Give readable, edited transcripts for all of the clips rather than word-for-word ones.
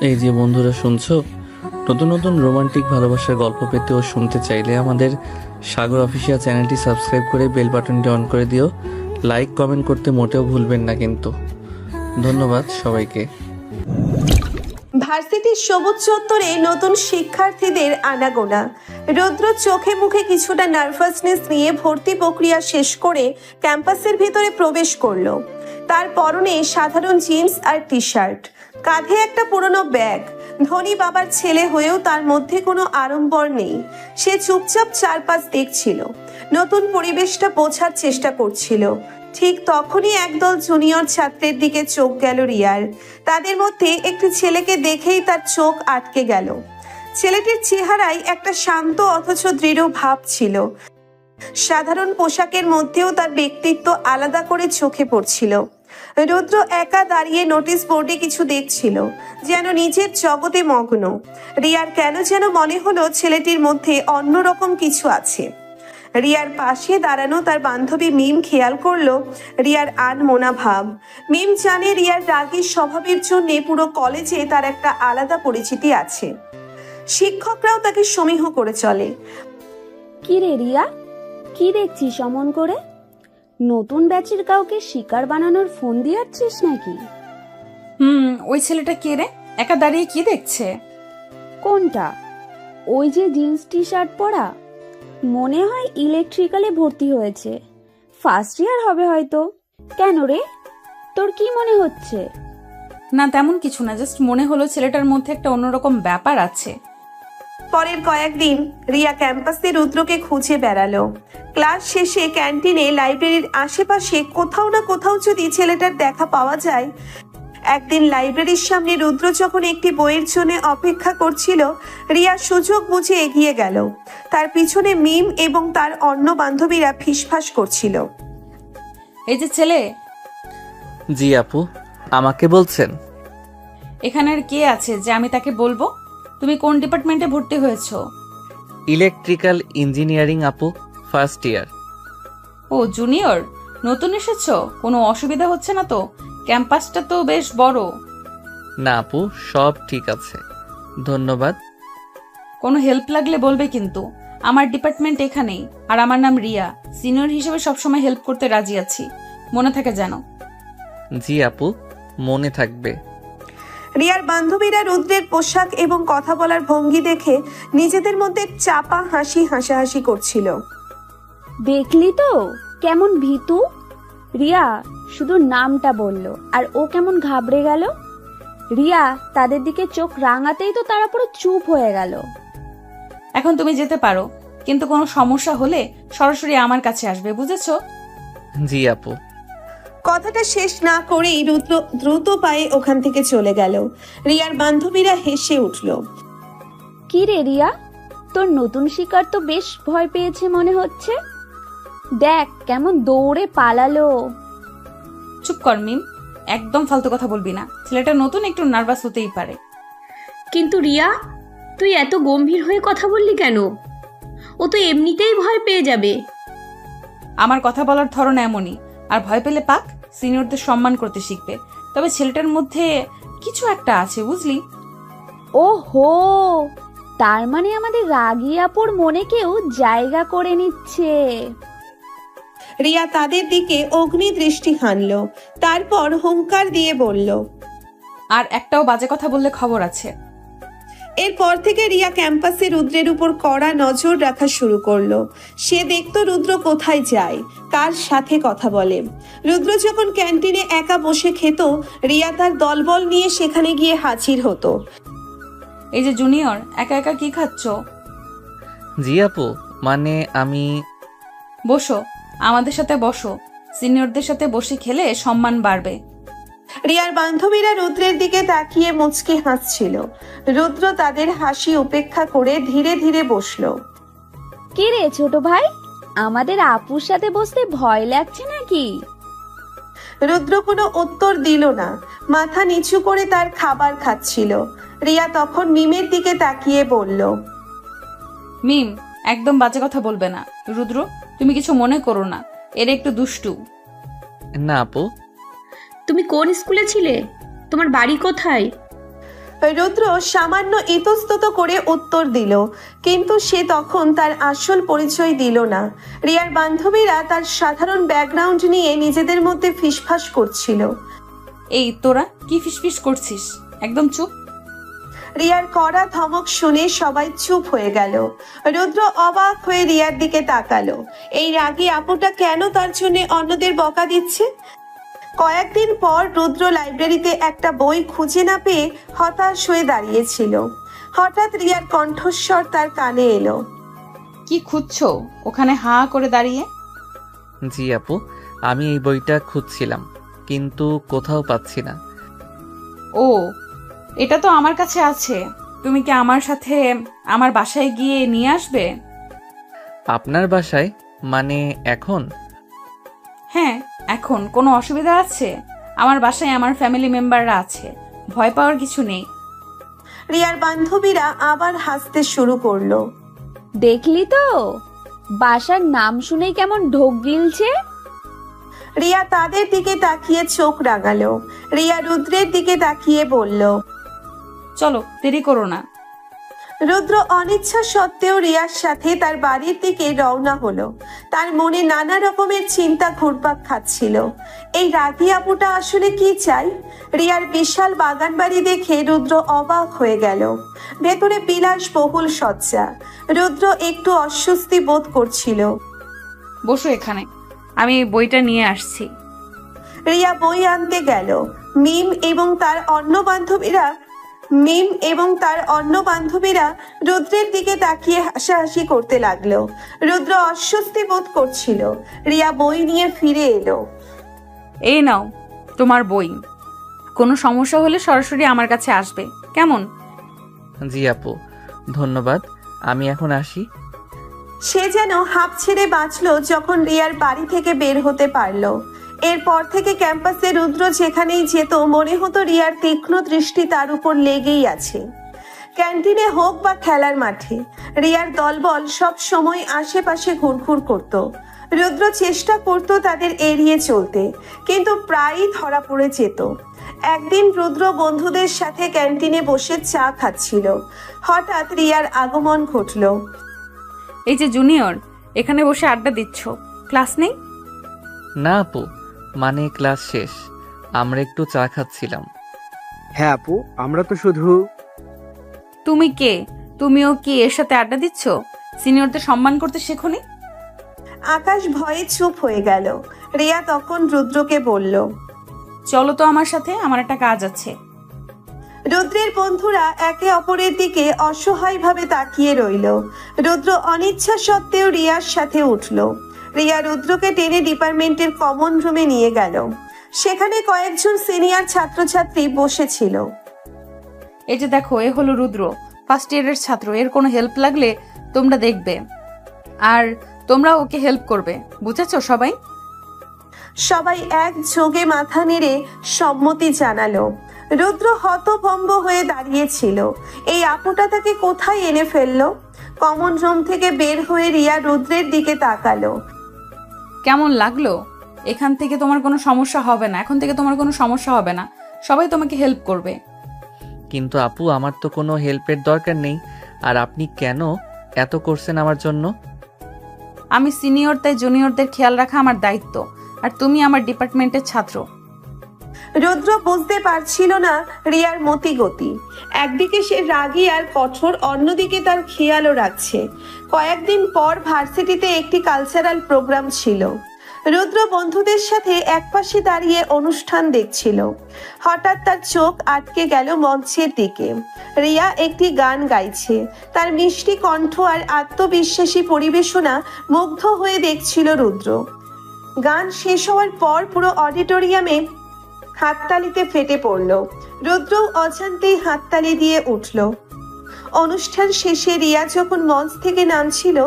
এই যে বন্ধুরা শুনছো, নতুন নতুন রোমান্টিক ভালোবাসার গল্প পেতে ও শুনতে চাইলে আমাদের সাগর অফিসিয়াল চ্যানেলটি সাবস্ক্রাইব করে বেল বাটনটি অন করে দিও। লাইক কমেন্ট করতে মোটেও ভুলবেন না কিন্তু। ধন্যবাদ সবাইকে। ভার্সিটির সবুজ চত্বরে নতুন শিক্ষার্থীদের আনাগোনা। রুদ্র চোখে মুখে কিছুটা নার্ভাসনেস নিয়ে ভর্তি প্রক্রিয়া শেষ করে ক্যাম্পাসের ভিতরে প্রবেশ করলো। তার পরনে সাধারণ জিন্স আর টি শার্ট, কাঁধে একটা পুরনো ব্যাগ। ধনী বাবার ছেলে হয়েও তার মধ্যে কোনো আড়ম্বর নেই। সে চুপচাপ চারপাশ দেখছিল, নতুন পরিবেশটা বোঝার চেষ্টা করছিল। ঠিক তখনই একদল জুনিয়র ছাত্রের দিকে চোখ গেল রিয়ার। তাদের মধ্যে একটি ছেলেকে দেখেই তার চোখ আটকে গেল। ছেলেটির চেহারায় একটা শান্ত অথচ দৃঢ় ভাব ছিল। সাধারণ পোশাকের মধ্যেও তার ব্যক্তিত্ব আলাদা করে চোখে পড়ছিল। রুদ্র একা দাঁড়িয়ে নোটিশ বোর্ডে কিছু দেখছিল, যেন নিজের জগতে মগ্ন। রিয়ার কেন যেন মনে হলো ছেলেটির মধ্যে অন্যরকম কিছু আছে। রিয়ার পাশে দাঁড়ানো তার বান্ধবী মিম খেয়াল করলো রিয়ার আনমনা ভাব। মিম জানে রিয়ার রাগী স্বভাবের জন্য পুরো কলেজে তার একটা আলাদা পরিচিতি আছে। শিক্ষকরাও তাকে সমীহ করে চলে। কি রে রিয়া, কি দেখছিস অমন করে? নতুন ব্যাচের কাউকে শিকার বানানোর ফোন দিয়াচ্ছিস নাকি? ওই ছেলেটা কে রে? একা দাঁড়িয়ে কি দেখছে? কোনটা? ওই যে জিন্স টি শার্ট পরা, মনে হয় ইলেকট্রিক্যালে ভর্তি হয়েছে, ফার্স্ট ইয়ার হবে হয়তো। কেন রে, তোর কি মনে হচ্ছে? না তেমন কিছু না, জাস্ট মনে হলো ছেলেটার মধ্যে একটা অন্যরকম ব্যাপার আছে। পরের কয়েকদিন রিয়া ক্যাম্পাসে রুদ্রকে খুঁজে বেড়ালো। ক্লাস শেষে ক্যান্টিনে, লাইব্রেরির আশেপাশে কোথাও না কোথাও যদি ছেলেটার দেখা পাওয়া যায়। একদিন লাইব্রেরির সামনে রুদ্র যখন একটি বইয়ের জন্য অপেক্ষা করছিল, রিয়া সুযোগ বুঝে এগিয়ে গেল। তার পিছনে মিম এবং তার অন্য বান্ধবীরা ফিসফাস করছিল। এই যে ছেলে। জি আপু, আমাকে বলছেন? এখানের কে আছে যে আমি তাকে বলবো? তুমি কোন ডিপার্টমেন্টে ভর্তি হয়েছো? ইলেকট্রিক্যাল ইঞ্জিনিয়ারিং আপু, ফার্স্ট ইয়ার। ও জুনিয়র, নতুন এসেছো? কোনো অসুবিধা হচ্ছে না তো? ক্যাম্পাসটা তো বেশ বড়। না আপু, সব ঠিক আছে, ধন্যবাদ। কোনো হেল্প লাগলে বলবে কিন্তু। আমার ডিপার্টমেন্ট এখানেই, আর আমার নাম রিয়া। সিনিয়র হিসেবে সবসময় হেল্প করতে রাজি আছি, মনে থাকে যেন। জি আপু, মনে থাকবে। রিয়ার বান্ধবীরা রুদ্রের পোশাক এবং কথা বলার ভঙ্গি দেখে নিজেদের মধ্যে চাপা হাসি হাসাহাসি করছিল। দেখলি তো কেমন ভীতু? রিয়া শুধু নামটা বলল আর ও কেমন ঘাবড়ে গেল। রিয়া তাদের দিকে চোখ রাঙাতেই তো তারা পুরো চুপ হয়ে গেল। এখন তুমি যেতে পারো, কিন্তু কোনো সমস্যা হলে সরাসরি আমার কাছে আসবে, বুঝেছো? জি আপু। কথাটা শেষ না করেই রুদ্র দ্রুত পায়ে ওখান থেকে চলে গেল। রিয়ার বান্ধবীরা হেসে উঠল। কি রে রিয়া, তোর নতুন শিকার তো বেশ ভয় পেয়েছে মনে হচ্ছে। দেখ কেমন দৌড়ে পালালো। চুপ কর মিম, একদম ফালতু কথা বলবি না। ছেলেটা নতুন, একটু নার্ভাস হতেই পারে। কিন্তু রিয়া, তুই এত গম্ভীর হয়ে কথা বললি কেন? ও তো এমনিতেই ভয় পেয়ে যাবে। আমার কথা বলার ধরন এমনই, আর ভয় পেলে পাক, সিনিয়রদের সম্মান করতে শিখবে। তবে ছেলেটার মধ্যে কিছু একটা আছে, বুঝলি? ও হো, তার মানে আমাদের রাগী আপুর মনে কেউ জায়গা করে নিচ্ছে। রিয়া তাদের দিকে অগ্নি দৃষ্টি হানল, তারপর হুঙ্কার দিয়ে বলল, আর একটাও বাজে কথা বললে খবর আছে। এরপর থেকে রিয়া ক্যাম্পাসে রুদ্রের উপর কড়া নজর রাখা শুরু করলো। সে দেখতো রুদ্র কোথায় যায়, কার সাথে কথা বলে। রুদ্র যখন ক্যান্টিনে একা বসে খেত, রিয়া তার দলবল নিয়ে সেখানে গিয়ে হাজির হতো। এই যে জুনিয়র, একা একা কি খাচ্ছ? জি আপু, মানে আমি। বসো, আমাদের সাথে বসো। সিনিয়রদের সাথে বসে খেলে সম্মান বাড়বে। রিয়ার বান্ধবীরা রুদ্রের দিকে তাকিয়ে মুচকি হাসছিল। রুদ্র তাদের হাসি উপেক্ষা করে ধীরে ধীরে বসলো। কি রে ছোট ভাই, আমাদের আপুর সাথে বসতে ভয় লাগছে নাকি? রুদ্র কোনো উত্তর দিল না, মাথা নিচু করে তার খাবার খাচ্ছিল। রিয়া তখন মিমের দিকে তাকিয়ে বলল, মিম, একদম বাজে কথা বলবে না। রুদ্র, তুমি কিছু মনে করো না, এর একটু দুষ্টু। না আপু। তুমি কোন স্কুলে ছিলে? তোমার বাড়ি কোথায়? রুদ্র সামান্য ইতস্তত করে উত্তর দিল, কিন্তু সে তখন তার আসল পরিচয় দিল না। রিয়ার বান্ধবীরা তার সাধারণ ব্যাকগ্রাউন্ড নিয়ে নিজেদের মধ্যে ফিসফাস করছিল। এই তোরা কি ফিসফিস করছিস? একদম চুপ। রিয়ার কড়া ধমক শুনে সবাই চুপ হয়ে গেল। রুদ্র অবাক হয়ে রিয়ার দিকে তাকালো। এই রাগী আপুটা কেন তার জন্য অন্যদের বকা দিচ্ছে? কয়েকদিন পর রুদ্র লাইব্রেরিতে একটা বই খুঁজে না পেয়ে হতাশ হয়ে দাঁড়িয়েছিল। হঠাৎ রিয়ার কণ্ঠস্বর তার কানে এলো। কি খুঁজছো ওখানে হাঁ করে দাঁড়িয়ে? জি আপু, আমি এই বইটা খুঁজছিলাম, কিন্তু কোথাও পাচ্ছি না। ও, এটা তো আমার কাছে আছে। তুমি কি আমার সাথে আমার বাসায় গিয়ে নিয়ে আসবে? আপনার বাসায়? মানে এখন? হ্যাঁ, এখন কোনো অসুবিধা আছে? আমার বাসায় আমার ফ্যামিলি মেম্বাররা আছে, ভয় পাওয়ার কিছু নেই। রিয়ার বান্ধবীরা আবার হাসতে শুরু করলো। দেখলি তো, বাসার নাম শুনেই কেমন ঢোক গিলছে। রিয়া তাদের দিকে তাকিয়ে চোখ রাঙালো। রিয়া রুদ্রের দিকে তাকিয়ে বলল, চলো, দেরি করো না। রুদ্র অনিচ্ছা সত্ত্বেও রিয়ার সাথে তার বাড়ির দিকে রওনা হলো। তার মনে নানা রকমের চিন্তা ঘুরপাক খাচ্ছিল। এই রাগী আপুটা আসলে কি চাই? রিয়ার বিশাল বাগান বাড়ি দেখে রুদ্র অবাক হয়ে গেল। ভেতরে বিলাসবহুল সজ্জা। রুদ্র একটু অস্বস্তি বোধ করছিল। বসো এখানে, আমি এই বইটা নিয়ে আসছি। রিয়া বই আনতে গেল। মিম এবং তার অন্য বান্ধবীরা রুদ্রের দিকে তাকিয়ে হাসাহাসি করতে লাগলো। রুদ্র অস্বস্তি বোধ করছিল। রিয়া বই নিয়ে ফিরে এলো। এই নাও তোমার বই, কোনো সমস্যা হলে সরাসরি আমার কাছে আসবে, কেমন? জি আপু, ধন্যবাদ। আমি এখন আসি। সে যেন হাঁপ ছেড়ে বাঁচলো যখন রিয়ার বাড়ি থেকে বের হতে পারলো। এরপর থেকে ক্যাম্পাসে রুদ্র যেখানেই যেত মনে হতো রিয়ার তীক্ষ্ণ দৃষ্টি তার উপর লেগেই আছে। ক্যান্টিনে হোক বা খেলার মাঠে, রিয়ার দলবল সব সময় আশেপাশে ঘুরঘুর করত। রুদ্র চেষ্টা করত তাদের এড়িয়ে চলতে, কিন্তু প্রায়ই ধরা পড়ে যেত। একদিন রুদ্র বন্ধুদের সাথে ক্যান্টিনে বসে চা খাচ্ছিল। হঠাৎ রিয়ার আগমন ঘটলো। এই যে জুনিয়র, এখানে বসে আড্ডা দিচ্ছ, ক্লাস নেই? না আপু, মানে ক্লাস শেষ, আমরা একটু চা খাচ্ছিলাম। হ্যাঁ আপু, আমরা তো শুধু। তুমি কে? তুমিও কি এর সাথে আড্ডা দিচ্ছ? সিনিয়রদের সম্মান করতে শেখোনি? আকাশ ভয়ে চুপ হয়ে গেল। রিয়া তখন রুদ্রকে বলল, চলো তো আমার সাথে, আমার একটা কাজ আছে। রুদ্রের বন্ধুরা একে অপরের দিকে অসহায়ভাবে তাকিয়ে রইল। রুদ্র অনিচ্ছা সত্ত্বেও রিয়ার সাথে উঠল। রিয়া রুদ্রকে টেনে ডিপার্টমেন্টের কমন রুমে নিয়ে গেল। সেখানে কয়েকজন সিনিয়র ছাত্রছাত্রী বসেছিল। এই যে দেখো, এ হলো রুদ্র, ফার্স্ট ইয়ারের ছাত্র। এর কোনো হেল্প লাগলে তোমরা দেখবে, আর তোমরা ওকে হেল্প করবে, বুঝেছো সবাই? সবাই একযোগে মাথা নেড়ে সম্মতি জানালো। রুদ্র হতভম্ব হয়ে দাঁড়িয়েছিল। এই আপুটা তাকে কোথায় এনে ফেললো? কমন রুম থেকে বের হয়ে রিয়া রুদ্রের দিকে তাকালো। কেমন লাগলো? এখান থেকে তোমার কোনো সমস্যা হবে না, এখন থেকে তোমার কোনো সমস্যা হবে না, সবাই তোমাকে হেল্প করবে। কিন্তু আপু, আমার তো কোনো হেল্পের দরকার নেই। আর আপনি কেন এত করছেন আমার জন্য? আমি সিনিয়র, তাই জুনিয়রদের খেয়াল রাখা আমার দায়িত্ব, আর তুমি আমার ডিপার্টমেন্টের ছাত্র। রুদ্র বুঝতে পারছিল না রিয়ার মতিগতি। একদিকে সে রাগী আর কঠোর, অন্যদিকে তার খেয়ালও রাখছে। কয়েকদিন পর ভার্সিটিতে একটি কালচারাল প্রোগ্রাম ছিল। রুদ্র বন্ধুদের সাথে একপাশে দাঁড়িয়ে অনুষ্ঠান দেখছিল। হঠাৎ তার চোখ আটকে গেল মঞ্চের দিকে। রিয়া একটি গান গাইছে। তার মিষ্টি কণ্ঠ আর আত্মবিশ্বাসী পরিবেশনা মুগ্ধ হয়ে দেখছিল রুদ্র। গান শেষ হওয়ার পর পুরো অডিটোরিয়ামে হাততালিতে ফেটে পড়ল। রুদ্র অজান্তেই হাততালি দিয়ে উঠল। অনুষ্ঠান শেষে রিয়া যখন মঞ্চ থেকে নামছিল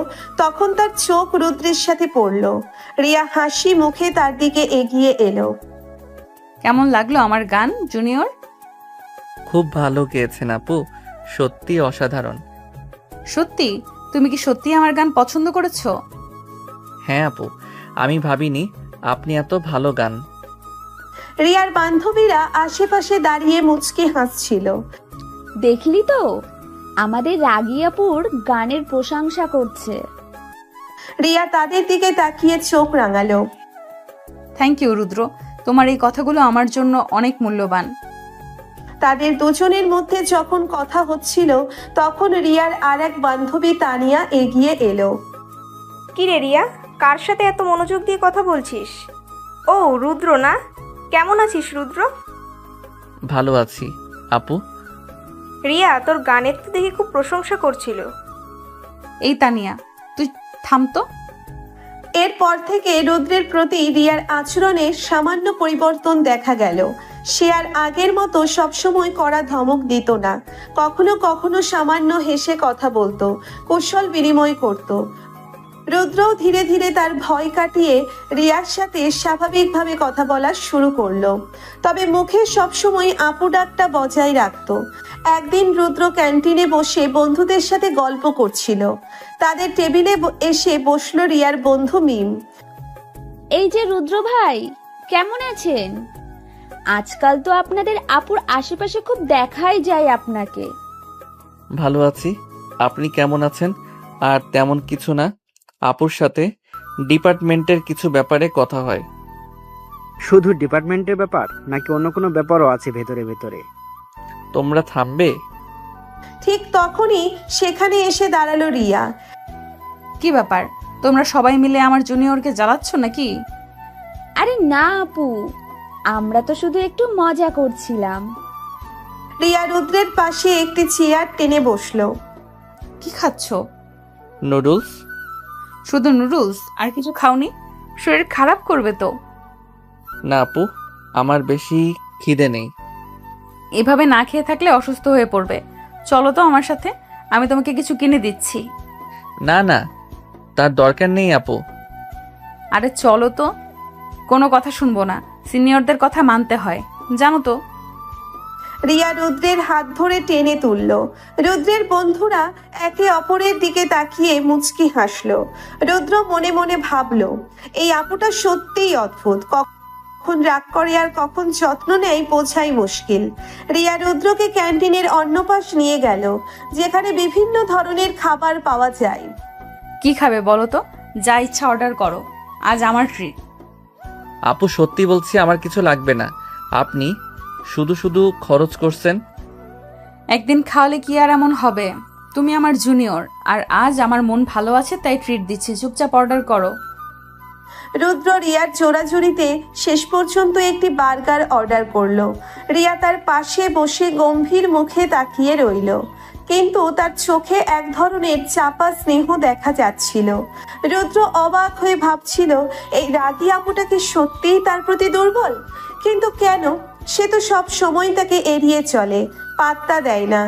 তখন তার চোখ রুদ্রের সাথে পড়ল। রিয়া হাসি মুখে তার দিকে এগিয়ে এলো। কেমন লাগলো আমার গান জুনিয়র? খুব ভালো গেয়েছেন আপু, সত্যি অসাধারণ। সত্যি? তুমি কি সত্যি আমার গান পছন্দ করেছো? হ্যাঁ আপু, আমি ভাবিনি আপনি এত ভালো গান। রিয়ার বান্ধবীরা আশেপাশে দাঁড়িয়ে মুচকি হাসছিল। দেখলি তো আমাদের রাগিয়াপুর গানের প্রশংসা করছে। রিয়া তাদের দিকে তাকিয়ে চোখ রাঙালো। থ্যাংক ইউ রুদ্র, তোমার এই কথাগুলো আমার জন্য অনেক মূল্যবান। তাদের দুজনের মধ্যে যখন কথা হচ্ছিল তখন রিয়ার আর এক বান্ধবী তানিয়া এগিয়ে এলো। কি রে রিয়া, কার সাথে এত মনোযোগ দিয়ে কথা বলছিস? ও রুদ্র না? কেমন আছিস রুদ্র? ভালো আছি আপু। রিয়া তোর গানের তো দেখি খুব প্রশংসা করছিল। এই তানিয়া, তুই থাম তো। এরপর থেকে রুদ্রের প্রতি রিয়ার আচরণে সামান্য পরিবর্তন দেখা গেল। সে আর আগের মতো সবসময় কড়া ধমক দিত না, কখনো কখনো সামান্য হেসে কথা বলতো, কৌশল বিনিময় করত। রুদ্রও ধীরে ধীরে তার ভয় কাটিয়ে রিয়ার সাথে স্বাভাবিকভাবে কথা বলা শুরু করলো, তবে মুখে সবসময় আপু ডাকটা বজায় রাখতো। একদিন রুদ্র ক্যান্টিনে বসে বন্ধুদের সাথে গল্প করছিল। তাদের টেবিলে এসে বসলো রিয়ার বন্ধু মিম। এই যে রুদ্র ভাই, কেমন আছেন? আজকাল তো আপনাদের আপুর আশেপাশে খুব দেখাই যায় আপনাকে। ভালো আছি, আপনি কেমন আছেন? আর তেমন কিছু না, আপুর সাথে ডিপার্টমেন্টের কিছু ব্যাপারে কথা হয়। শুধু ডিপার্টমেন্টের ব্যাপার নাকি অন্য কোনো ব্যাপারও আছে ভেতরে ভেতরে? তোমরা থামবে? ঠিক তখনই সেখানে এসে দাঁড়ালো রিয়া। কি ব্যাপার, তোমরা সবাই মিলে আমার জুনিয়রকে জ্বালাচ্ছ নাকি? আরে না আপু, আমরা তো শুধু একটু মজা করছিলাম। রিয়া রুদ্রের পাশে একটি চেয়ার টেনে বসলো। কি খাচ্ছ? নুডলস। শুধু নুডলস, আর কিছু খাওনি? শরীর খারাপ করবে তো। না আপু, আমার বেশি খিদে নেই। এভাবে না খেয়ে থাকলে অসুস্থ হয়ে পড়বে। চলো তো আমার সাথে, আমি তোমাকে কিছু কিনে দিচ্ছি। না না, তার দরকার নেই আপু। আরে চলো তো। কোনো কথা শুনবো না, সিনিয়রদের কথা মানতে হয়, জানো তো। রিয়া রুদ্রের হাত ধরে টেনে তুলল। রুদ্রের বন্ধুরা একে অপরের দিকে তাকিয়ে মুচকি হাসলো। রুদ্র মনে মনে ভাবলো, এই আপুটা সত্যিই অদ্ভুত, কখন রাগ করে আর কখন যত্ন নেয় বোঝাই মুশকিল। রিয়া রুদ্রকে ক্যান্টিনের অন্য পাশ নিয়ে গেল, যেখানে বিভিন্ন ধরনের খাবার পাওয়া যায়। কি খাবে বলো তো, যা ইচ্ছা অর্ডার করো, আজ আমার ট্রিট। আপু সত্যি বলছি, আমার কিছু লাগবে না, আপনি শুধু শুধু খরচ করছেন। একদিন খাওয়ালে কি আর এমন হবে? তুমি আমার জুনিয়র, আর আজ আমার মন ভালো আছে তাই ট্রিট দিচ্ছি, চুপচাপ অর্ডার করো। রুদ্র রিয়ার জোড়াজুড়িতে শেষ পর্যন্ত একটি বার্গার অর্ডার করলো। রিয়া তার পাশে বসে গম্ভীর মুখে তাকিয়ে রইল, কিন্তু তার চোখে এক ধরনের চাপা স্নেহ দেখা যাচ্ছিল। রুদ্র অবাক হয়ে ভাবছিল, এই রাগী আপুটা কি সত্যিই তার প্রতি দুর্বল? কিন্তু কেন? সে তো সব সময় তাকে এড়িয়ে চলে, পাত্তা দেয় না।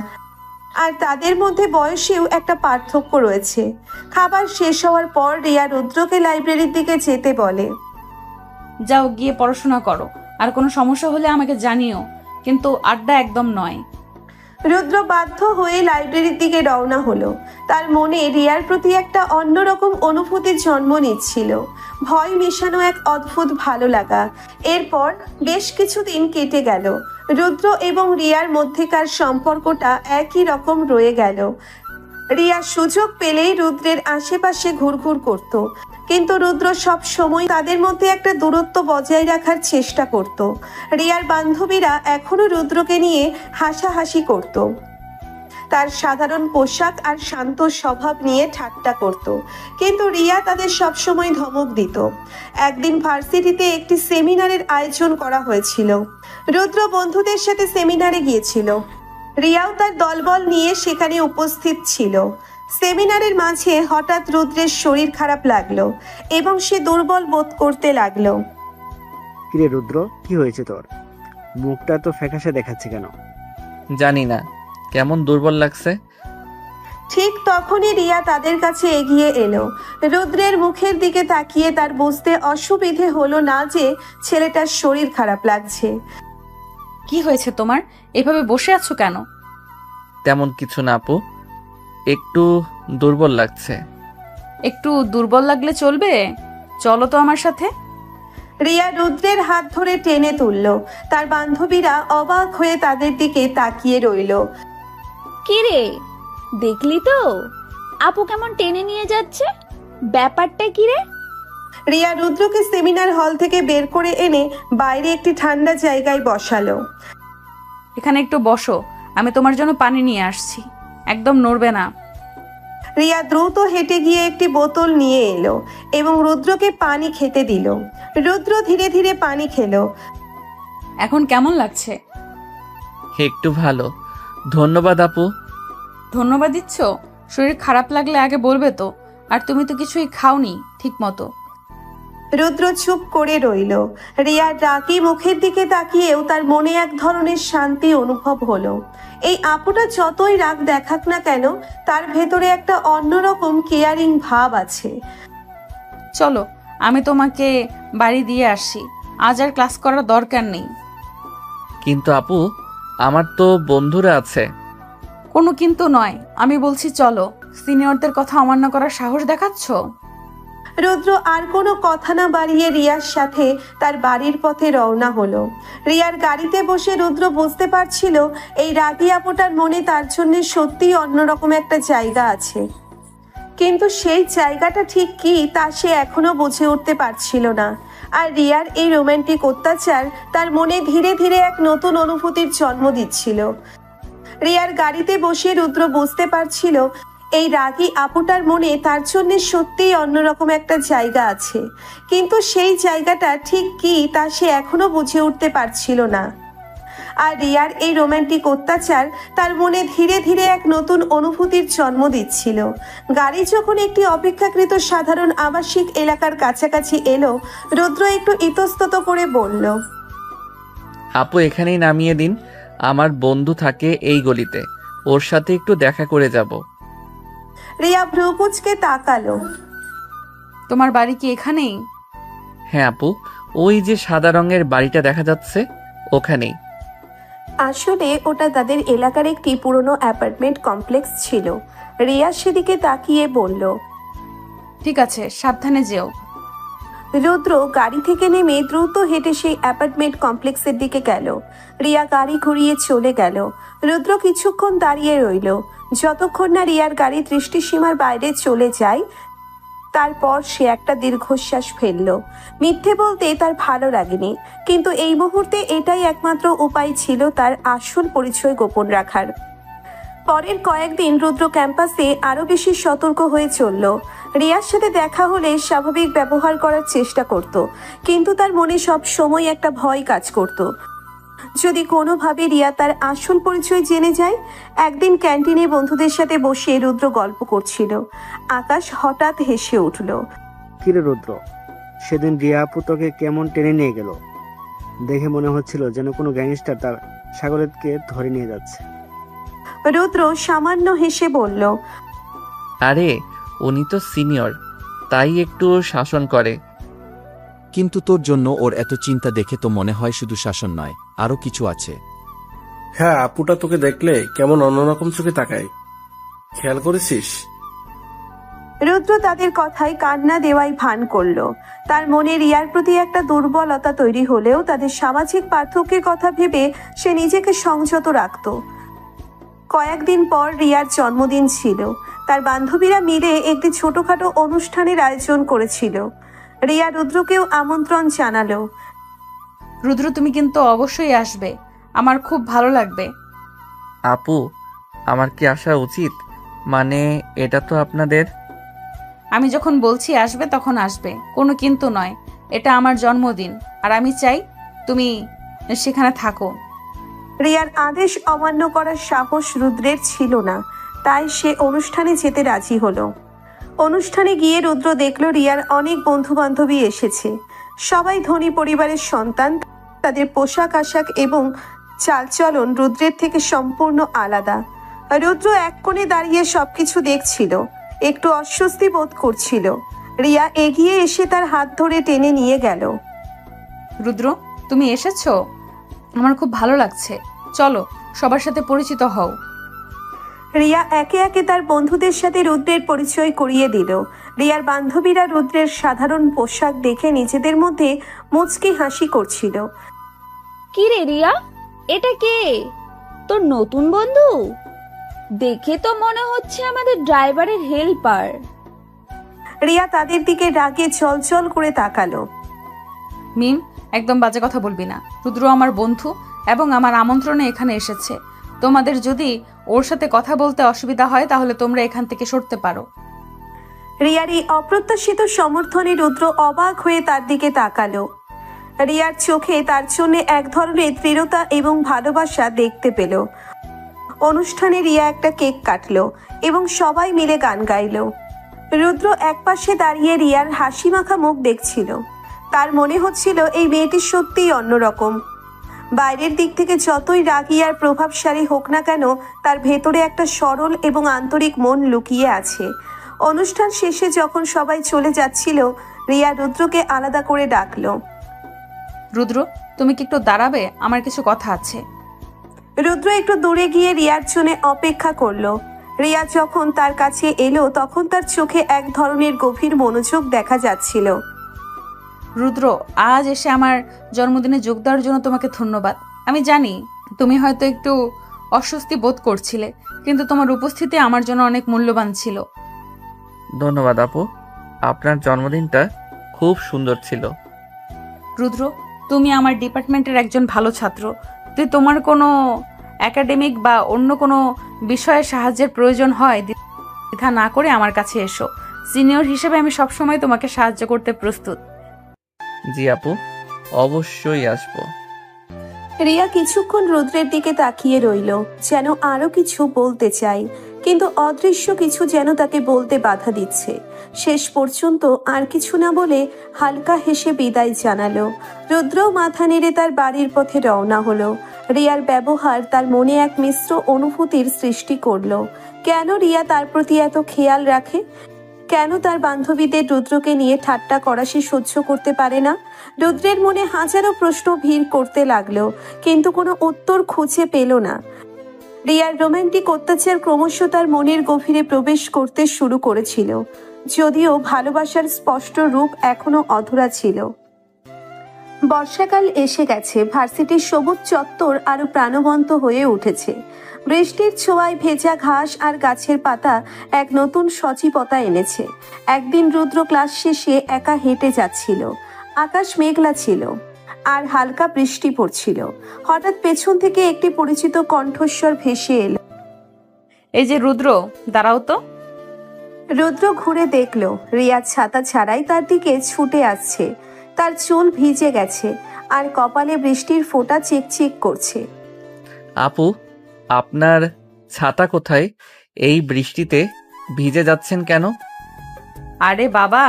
আর তাদের মধ্যে বয়সেও একটা পার্থক্য রয়েছে। খাবার শেষ হওয়ার পর রিয়া রুদ্রকে লাইব্রেরির দিকে যেতে বলে। যাও গিয়ে পড়াশোনা করো, আর কোনো সমস্যা হলে আমাকে জানিও, কিন্তু আড্ডা একদম নয়। রুদ্র বাধ্য হয়ে লাইব্রেরির দিকে রওনা হলো। তার মনে রিয়ার প্রতি একটা অন্যরকম অনুভূতির জন্ম নিচ্ছিল, ভয় মেশানো এক অদ্ভুত ভালো লাগা। এরপর বেশ কিছুদিন কেটে গেল। রুদ্র এবং রিয়ার মধ্যেকার সম্পর্কটা একই রকম রয়ে গেল। রিয়া সুযোগ পেলেই রুদ্রের আশেপাশে ঘুরঘুর করত, কিন্তু রুদ্র সব সময় তাদের মধ্যে একটা দূরত্ব বজায় রাখার চেষ্টা করত। রিয়ার বান্ধবীরা এখনো রুদ্রকে নিয়ে হাসাহাসি করত, তার সাধারণ পোশাক আর শান্ত স্বভাব নিয়ে ঠাট্টা করত, কিন্তু রিয়া তাদের সবসময় ধমক দিত। একদিন ভার্সিটিতে একটি সেমিনারের আয়োজন করা হয়েছিল। রুদ্র বন্ধুদের সাথে সেমিনারে গিয়েছিল। রিয়াও তার দলবল নিয়ে সেখানে উপস্থিত ছিল। সেমিনারের মাঝে হঠাৎ রুদ্রের শরীর খারাপ লাগলো এবং সে দুর্বল বোধ করতে লাগলো। কিরে রুদ্র, কি হয়েছে তোর? মুখটা তো ফ্যাকাশে দেখাচ্ছে কেন? জানি না, কেমন দুর্বল লাগছে। ঠিক তখনই রিয়া তাদের কাছে এগিয়ে এলো। রুদ্রের মুখের দিকে তাকিয়ে তার বুঝতে অসুবিধে হলো না যে ছেলেটার শরীর খারাপ লাগছে। কি হয়েছে তোমার? এভাবে বসে আছো কেন? তেমন কিছু না আপু, একটু দুর্বল লাগছে। একটু দুর্বল লাগলে চলবে, চলো তো আমার সাথে। রিয়া রুদ্রের হাত ধরে টেনে তুলল। তার বান্ধবীরা অবাক হয়ে তাদের দিকে তাকিয়ে রইল। কি রে, দেখলি তো আপু কেমন টেনে নিয়ে যাচ্ছে? ব্যাপারটা কি রে? রিয়া রুদ্রকে সেমিনার হল থেকে বের করে এনে বাইরে একটি ঠান্ডা জায়গায় বসালো। এখানে একটু বসো, আমি তোমার জন্য পানি নিয়ে আসছি। একদম নড়বে না। রিয়া দ্রুত হেঁটে গিয়ে একটি বোতল নিয়ে এলো এবং রুদ্রকে পানি খেতে দিল। রুদ্র ধীরে ধীরে পানি খেলো। এখন কেমন লাগছে? একটু ভালো, ধন্যবাদ আপু। ধন্যবাদ দিচ্ছ? শরীর খারাপ লাগলে আগে বলবে তো। আর তুমি তো কিছুই খাওনি ঠিক মতো। রুদ্র চুপ করে রইল। রিয়ার রাগী মুখের দিকে তাকিয়েও তার মনে এক ধরনের শান্তি অনুভব হলো। এই আপুটা যতই রাগ দেখাক না কেন, তার ভেতরে একটা অন্যরকম কেয়ারিং ভাব আছে। চলো, আমি তোমাকে বাড়ি দিয়ে আসি। আজ আর ক্লাস করার দরকার নেই। কিন্তু আপু, আমার তো বন্ধুরা আছে। কোনো কিন্তু নয়, আমি বলছি চলো। সিনিয়রদের কথা অমান্য করার সাহস দেখাচ্ছ? রুদ্র আর কোনো কথা না বাড়িয়ে রিয়ার সাথে তার বাড়ির পথে রওনা হলো। রিয়ার গাড়িতে বসে রুদ্র বুঝতে পারছিল এই রাগী আপুটার মনে তার জন্য সত্যিই অন্যরকম একটা জায়গা আছে, কিন্তু সেই জায়গাটা ঠিক কি তা সে এখনো বুঝে উঠতে পারছিল না। আর রিয়ার এই রোমান্টিক অত্যাচার তার মনে ধীরে ধীরে এক নতুন অনুভূতির জন্ম দিচ্ছিল। রিয়ার গাড়িতে বসে রুদ্র বুঝতে পারছিল এই রাগী আপুটার মনে তার জন্য সত্যিই অন্যরকম একটা জায়গা আছে, কিন্তু সেই জায়গাটা ঠিক কি তা সে এখনো বুঝে উঠতে পারছিল না। আর রিয়ার এই রোমান্টিক অত্যাচার তার মনে ধীরে ধীরে এক নতুন অনুভূতির জন্ম দিচ্ছিল। গাড়ি যখন একটি অপেক্ষাকৃত সাধারণ আবাসিক এলাকার কাছাকাছি এলো, রুদ্র একটু ইতস্তত করে বলল, আপু এখানেই নামিয়ে দিন, আমার বন্ধু থাকে এই গলিতে, ওর সাথে একটু দেখা করে যাব। রিয়া ভ্রু কুঁচকে তাকালো। তোমার বাড়ি কি এখানেই? হ্যাঁ আপু, ওই যে সাদা রঙের বাড়িটা দেখা যাচ্ছে ওখানেই। আসলে ওটা তাদের এলাকার একটি পুরনো অ্যাপার্টমেন্ট কমপ্লেক্স ছিল। রিয়া সেদিকে তাকিয়ে বলল, ঠিক আছে, সাবধানে যেও। রুদ্র গাড়ি থেকে নেমে দ্রুত হেঁটে সেই অ্যাপার্টমেন্ট কমপ্লেক্সের দিকে গেল। রিয়া গাড়ি ঘুরিয়ে চলে গেল। রুদ্র কিছুক্ষণ দাঁড়িয়ে রইল, যতক্ষণ না রিয়ার গাড়ি দৃষ্টিসীমার বাইরে চলে যায়। তারপর সে একটা দীর্ঘশ্বাস ফেলল। মিথ্যে বলতে তার ভালো লাগেনি, কিন্তু এই মুহূর্তে এটাই একমাত্র উপায় ছিল তার আসল পরিচয় গোপন রাখার। পরের কয়েকদিন রুদ্র ক্যাম্পাসে আরো বেশি সতর্ক হয়ে চলল। রিয়ার সাথে দেখা হলে স্বাভাবিক ব্যবহার করার চেষ্টা করত, কিন্তু তার মনে সব সময় একটা ভয় কাজ করত, যদি কোনোভাবে রিয়া তার আসল পরিচয় জেনে যায়। একদিন ক্যান্টিনে বন্ধুদের সাথে বসে রুদ্র গল্প করছিল। আকাশ হঠাৎ হেসে উঠল। কিরে রুদ্র, সেদিন রিয়া আপু তোকে কেমন টেনে নিয়ে গেল? দেখে মনে হচ্ছিল যেন কোনো গ্যাংস্টার তার সাগরেতকে ধরে নিয়ে যাচ্ছে। রুদ্র সামান্য হেসে বলল, আরে উনি তো সিনিয়র, তাই একটু শাসন করে। কিন্তু তোর জন্য ওর এত চিন্তা দেখে তো মনে হয় শুধু শাসন নয়, আরো কিছু আছে। হ্যাঁ, আপুটা তোকে দেখলে কেমন অন্যরকম চোখে তাকায়, খেয়াল করেছিস? রুদ্র তাদের কথায় কান্না দেওয়াই ভান করলো। তার মনে রিয়ার প্রতি একটা দুর্বলতা তৈরি হলেও তাদের সামাজিক পার্থক্যের কথা ভেবে সে নিজেকে সংযত রাখত। কয়েকদিন পর রিয়ার জন্মদিন ছিল। তার বান্ধবীরা মিলে একটি ছোটখাটো অনুষ্ঠানের আয়োজন করেছিল। রিয়া রুদ্রকেও আমন্ত্রণ জানালো। রুদ্র, তুমি কিন্তু অবশ্যই আসবে, আমার খুব ভালো লাগবে। আপু, আমার কি আসা উচিত? মানে এটা তো আপনাদের। আমি যখন বলছি আসবে তখন আসবে, কোনো কিন্তু নয়। এটা আমার জন্মদিন, আর আমি চাই তুমি সেখানে থাকো। রিয়ার আদেশ অমান্য করার সাহস রুদ্রের ছিল না, তাই সে অনুষ্ঠানে যেতে রাজি হলো। অনুষ্ঠানে গিয়ে রুদ্র দেখল রিয়ার অনেক বন্ধু বান্ধবী এসেছে। সবাই ধনী পরিবারের সন্তান। তাদের পোশাক আশাক এবং চালচলন রুদ্রের থেকে সম্পূর্ণ আলাদা। রুদ্র এক কোণে দাঁড়িয়ে সবকিছু দেখছিল, একটু অস্বস্তি বোধ করছিল। রিয়া এগিয়ে এসে তার হাত ধরে টেনে নিয়ে গেল। রুদ্র, তুমি এসেছো, আমার খুব ভালো লাগছে। চলো, সবার সাথে পরিচিত হও। রিয়া একে একে তার বন্ধুদের সাথে রুদ্রের পরিচয় করিয়ে দিল। রিয়ার বান্ধবীরা রুদ্রের সাধারণ পোশাক দেখে নিজেদের মধ্যে মুচকি হাসি করছিল। কি রে রিয়া, এটা কে? তোর নতুন বন্ধু? দেখে তো মনে হচ্ছে আমাদের ড্রাইভারের হেল্পার। রিয়া তাদের দিকে রাগে চলচল করে তাকালো। মিম, একদম বাজে কথা বলবি না। রুদ্র আমার বন্ধু এবং আমার আমন্ত্রণে এখানে এসেছে। তোমাদের যদি ওর সাথে কথা বলতে অসুবিধা হয় তাহলে তোমরা এখান থেকে সরতে পারো। রিয়ার এই অপ্রত্যাশিত সমর্থনে রুদ্র অবাক হয়ে তার দিকে তাকালো। রিয়ার চোখে তার জন্য এক ধরনের দৃঢ়তা এবং ভালোবাসা দেখতে পেল। অনুষ্ঠানে রিয়া একটা কেক কাটলো এবং সবাই মিলে গান গাইলো। রুদ্র একপাশে দাঁড়িয়ে রিয়ার হাসি মাখা মুখ দেখছিল। তার মনে হচ্ছিল এই মেয়েটি সত্যিই অন্যরকম। বাইরের দিক থেকে যতই রাগী আর প্রভাবশালী হোক না কেন, তার ভেতরে একটা সরল এবং আন্তরিক মন লুকিয়ে আছে। অনুষ্ঠান শেষে যখন সবাই চলে যাচ্ছিল, রিয়া রুদ্রকে আলাদা করে ডাকলো। রুদ্র, তুমি কি একটু দাঁড়াবে? আমার কিছু কথা আছে। রুদ্র একটু দূরে গিয়ে রিয়ার জন্য অপেক্ষা করলো। রিয়া যখন তার কাছে এলো তখন তার চোখে এক ধরনের গভীর মনোযোগ দেখা যাচ্ছিল। রুদ্র, আজ এসে আমার জন্মদিনে যোগ দেওয়ার জন্য তোমাকে ধন্যবাদ। আমি জানি তুমি হয়তো একটু অস্বস্তি বোধ করছিলে, কিন্তু তোমার উপস্থিতি আমার জন্য অনেক মূল্যবান ছিল। ধন্যবাদ আপু, আপনার জন্মদিনটা খুব সুন্দর ছিল। রুদ্র, তুমি আমার ডিপার্টমেন্টের একজন ভালো ছাত্র। যদি তোমার কোনো একাডেমিক বা অন্য কোনো বিষয়ে সাহায্যের প্রয়োজন হয়, দ্বিধা না করে আমার কাছে এসো। সিনিয়র হিসেবে আমি সবসময় তোমাকে সাহায্য করতে প্রস্তুত। জি আপু, অবশ্যই আসবো। রিয়া কিছুক্ষণ রুদ্রের দিকে তাকিয়ে রইল, যেন আরো কিছু বলতে চাই, কিন্তু অদৃশ্য কিছু যেন তাকে বলতে বাধা দিচ্ছে। শেষ পর্যন্ত আর কিছু না বলে হালকা হেসে বিদায় জানালো। রুদ্রও মাথা নেড়ে তার বাড়ির পথে রওনা হলো। রিয়ার ব্যবহার তার মনে এক মিশ্র অনুভূতির সৃষ্টি করলো। কেন রিয়া তার প্রতি এত খেয়াল রাখে? কেন তার বান্ধবীদের রুদ্রকে নিয়ে ঠাট্টা করা সে সহ্য করতে পারে না? রুদ্রের মনে হাজারো প্রশ্ন ভিড় করতে লাগলো, কিন্তু কোনো উত্তর খুঁজে পেল না। রিয়ার রোমান্টিক অত্যাচার ক্রমশ তার মনের গভীরে প্রবেশ করতে শুরু করেছিল, যদিও ভালোবাসার স্পষ্ট রূপ এখনো অধরা ছিল। বর্ষাকাল এসে গেছে। ভার্সিটির সবুজ চত্বর আরো প্রাণবন্ত হয়ে উঠেছে। বৃষ্টির ছোঁয়ায় ভেজা ঘাস আর গাছের পাতা এক নতুন সজীবতা এনেছে। একদিন রুদ্র ক্লাস শেষে একা হেঁটে যাচ্ছিল। আকাশ মেঘলা ছিল আর হালকা বৃষ্টি পড়ছিল। হঠাৎ পেছন থেকে একটি পরিচিত কণ্ঠস্বর ভেসে এলো। এই যে রুদ্র, দাঁড়াও তো। রুদ্র ঘুরে দেখলো রিয়া ছাতা ছাড়াই তার দিকে ছুটে আসছে। তার চুল ভিজে গেছে আর কপালে বৃষ্টির ফোঁটা চিকচিক করছে। আপু, আপনার ছাতা কোথায়? এই বৃষ্টিতে ভিজে যাচ্ছেন কেন? আরে বাবা,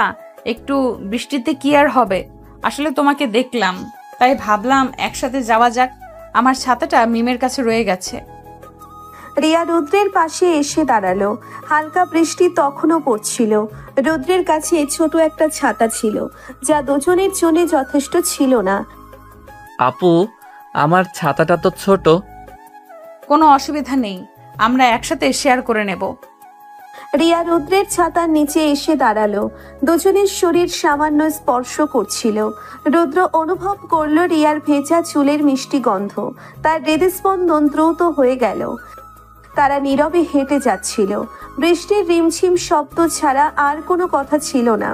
একটু বৃষ্টিতে কি আর হবে, আসলে তোমাকে দেখলাম তাই ভাবলাম একসাথে যাওয়া যাক। আমার ছাতাটা মিমের কাছে রয়ে গেছে। রিয়া রুদ্রের পাশে এসে দাঁড়ালো। হালকা বৃষ্টি তখনও পড়ছিল। রুদ্রের কাছে ছোট একটা ছাতা ছিল, যা দুজনের জন্য যথেষ্ট ছিল না। আপু, আমার ছাতাটা তো ছোট। কোনো অসুবিধা নেই, আমরা একসাথে শেয়ার করে নেব। রিয়া রুদ্রের ছাতার নিচে এসে দাঁড়ালো। দুজনের শরীর সামান্য স্পর্শ করছিল। রুদ্র অনুভব করলো রিয়ার ভেজা চুলের মিষ্টি গন্ধ। তার হৃদস্পন্দন দ্রুত হয়ে গেল। তারা নীরবে হেঁটে যাচ্ছিল। বৃষ্টির রিমঝিম শব্দ ছাড়া আর কোনো কথা ছিল না।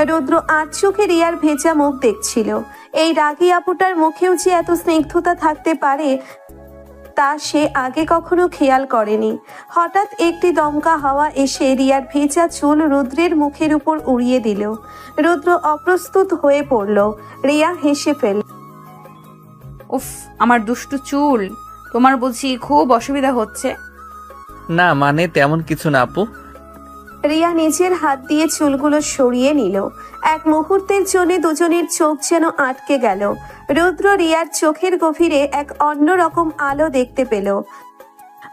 রুদ্র আর চোখে রিয়ার ভেজা মুখ দেখছিল। এই রাগী আপুটার মুখেও যে এত স্নিগ্ধতা থাকতে পারে তা সে আগে কখনো খেয়াল করেনি। হঠাৎ একটি দমকা হাওয়া এসে রিয়ার ভেজা চুল রুদ্রের মুখের উপর উড়িয়ে দিল। রুদ্র অপ্রস্তুত হয়ে পড়ল। রিয়া হেসে ফেলল। উফ, আমার দুষ্টু চুল, তোমার বুঝি খুব অসুবিধা হচ্ছে? না মানে তেমন কিছু না আপু। রিয়া নিজের হাত দিয়ে চুলগুলো সরিয়ে নিল। এক মুহূর্তের জন্য দুজনের চোখ যেন আটকে গেল। রুদ্র রিয়ার চোখের গভীরে এক অন্যরকম আলো দেখতে পেল।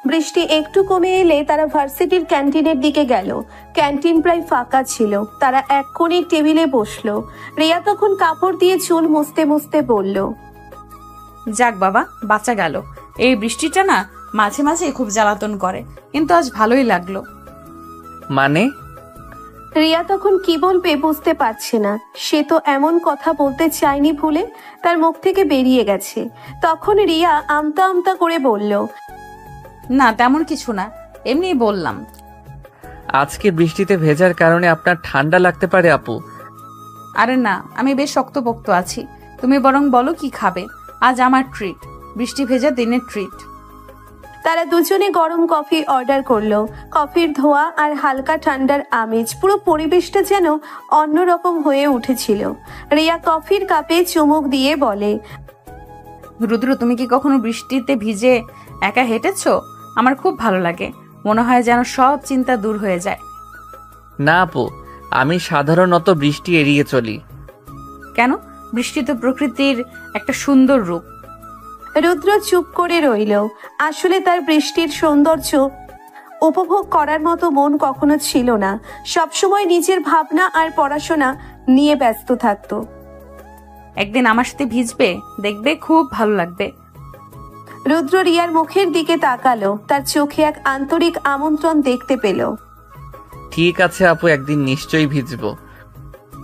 বৃষ্টি একটু কমে এলে তারা ভার্সিটির ক্যান্টিনের দিকে গেল। ক্যান্টিন প্রায় ফাঁকা ছিল। তারা এক কোণের টেবিলে বসলো। রিয়া তখন কাপড় দিয়ে চুল মুছতে মুছতে বলল, যাক বাবা, বাঁচা গেল। এই বৃষ্টিটা না মাঝে মাঝে খুব জ্বালাতন করে, কিন্তু আজ ভালোই লাগলো। মানে? রিয়া তখন কি বলবে বুঝতে পারছে না। সে তো এমন কথা বলতে চায়নি ভুলে, তার মুখ থেকে বেরিয়ে গেছে। তখন রিয়া আমতা আমতা করে বলল, না তেমন কিছু না, এমনিই বললাম। আজকে বৃষ্টিতে ভেজার কারণে আপনার ঠান্ডা লাগতে পারে আপু। আরে না, আমি বেশ শক্তপোক্ত আছি। তুমি বরং বলো কি খাবে? আজ আমার ট্রিট, বৃষ্টি ভেজা দিনের ট্রিট। তারা দুজনে গরম কফি অর্ডার করলো। কফির ধোঁয়া আর হালকা ঠান্ডার আমেজ, পুরো পরিবেশটা যেন অন্যরকম হয়ে উঠেছিল। রিয়া কফির কাপে চুমুক দিয়ে বলে, রুদ্র, তুমি কি কখনো বৃষ্টিতে ভিজে একা হেঁটেছো? আমার খুব ভালো লাগে, মনে হয় যেন সব চিন্তা দূর হয়ে যায়। না আপু, আমি সাধারণত বৃষ্টি এড়িয়ে চলি। কেন? বৃষ্টি তো প্রকৃতির একটা সুন্দর রূপ। রুদ্র চুপ করে রইল। আসলে তার বৃষ্টির সৌন্দর্য উপভোগ করার মতো মন কখনো ছিল না। সবসময় নিজের ভাবনা আর পড়াশোনা নিয়ে ব্যস্ত থাকতো। একদিন আমার সাথে ভিজবে, দেখবে খুব ভালো লাগবে। রুদ্র রিয়ার মুখের দিকে তাকালো, তার চোখে এক আন্তরিক আমন্ত্রণ দেখতে পেল। ঠিক আছে আপু, একদিন নিশ্চয়ই ভিজবো।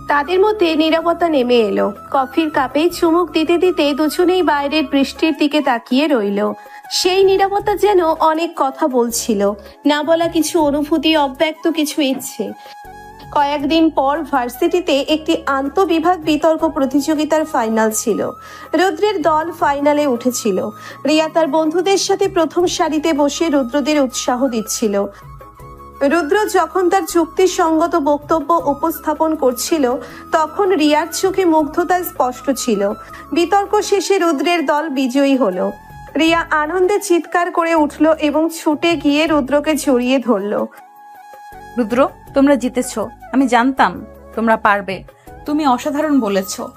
তাদের মধ্যে নীরবতা নেমে এলো। কফির কাপে চুমুক দিতে দিতে দুজনেই বাইরের বৃষ্টির দিকে তাকিয়ে রইল। সেই নীরবতা যেন অনেক কথা বলছিল, না বলা কিছু অনুভূতি, অব্যক্ত কিছু ইচ্ছে। কয়েকদিন পর ভার্সিটিতে একটি আন্তঃবিভাগ বিতর্ক প্রতিযোগিতার ফাইনাল ছিল। রুদ্রের দল ফাইনালে উঠেছিল। রিয়া তার বন্ধুদের সাথে প্রথম সারিতে বসে রুদ্রদের উৎসাহ দিচ্ছিল। রুদ্র যখন তার যুক্তিসঙ্গত বক্তব্য উপস্থাপন করছিল, তখন রিয়ার চোখে মুগ্ধতা স্পষ্ট ছিল। বিতর্ক শেষে রুদ্রের দল বিজয়ী হলো। রিয়া আনন্দে চিৎকার করে উঠল এবং ছুটে গিয়ে রুদ্রকে জড়িয়ে ধরল। রুদ্র, তোমরা জিতেছো। আমি জানতাম তোমরা পারবে। তুমি অসাধারণ বলেছো।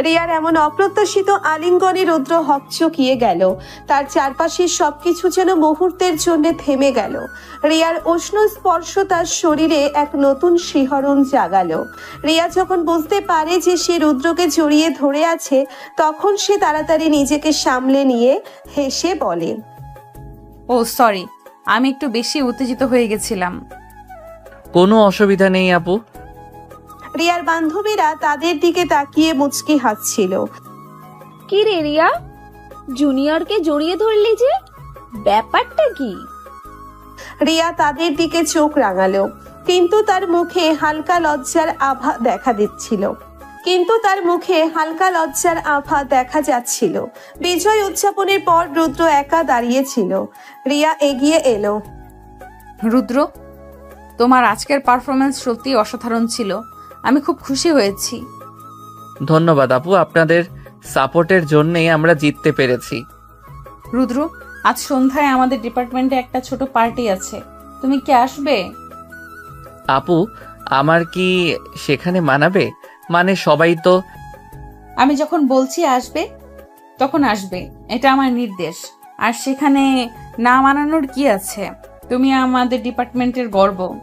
রিয়ার এমন অপ্রত্যাশিত আলিঙ্গনে রুদ্র হকচকিয়ে গেল। তার চারপাশের সবকিছু যেন মুহূর্তের জন্য থেমে গেল। রিয়ার উষ্ণ স্পর্শ তার শরীরে এক নতুন শিহরণ জাগালো। রিয়া যখন বুঝতে পারে যে সে রুদ্রকে জড়িয়ে ধরে আছে, তখন সে তাড়াতাড়ি নিজেকে সামলে নিয়ে হেসে বলে, ও সরি, আমি একটু বেশি উত্তেজিত হয়ে গেছিলাম। কোনো অসুবিধা নেই আপু। রিয়ার বান্ধবীরা তাদের দিকে তাকিয়ে মুচকি হাসছিল। কি রে রিয়া, জুনিয়রকে জড়িয়ে ধরলি যে, ব্যাপারটা কি? রিয়া তাদের দিকে চোখ রাঙালো, কিন্তু তার মুখে হালকা লজ্জার আভা দেখা যাচ্ছিল। বিজয় উদযাপনের পর রুদ্র একা দাঁড়িয়েছিল। রিয়া এগিয়ে এলো। রুদ্র, তোমার আজকের পারফরমেন্স সত্যি অসাধারণ ছিল। আমি খুব খুশি হয়েছি। ধন্যবাদ আপু, আপনাদের সাপোর্টের জন্যই আমরা জিততে পেরেছি। রুদ্র, আজ সন্ধ্যায় আমাদের ডিপার্টমেন্টে একটা ছোট পার্টি আছে, তুমি কি আসবে? আপু, আমার কি সেখানে মানাবে? মানে সবাই তো। আমি যখন বলছি আসবে, তখন আসবে, এটা আমার নির্দেশ। আর সেখানে না মানানোর কি আছে? তুমি আমাদের ডিপার্টমেন্টের গর্ব।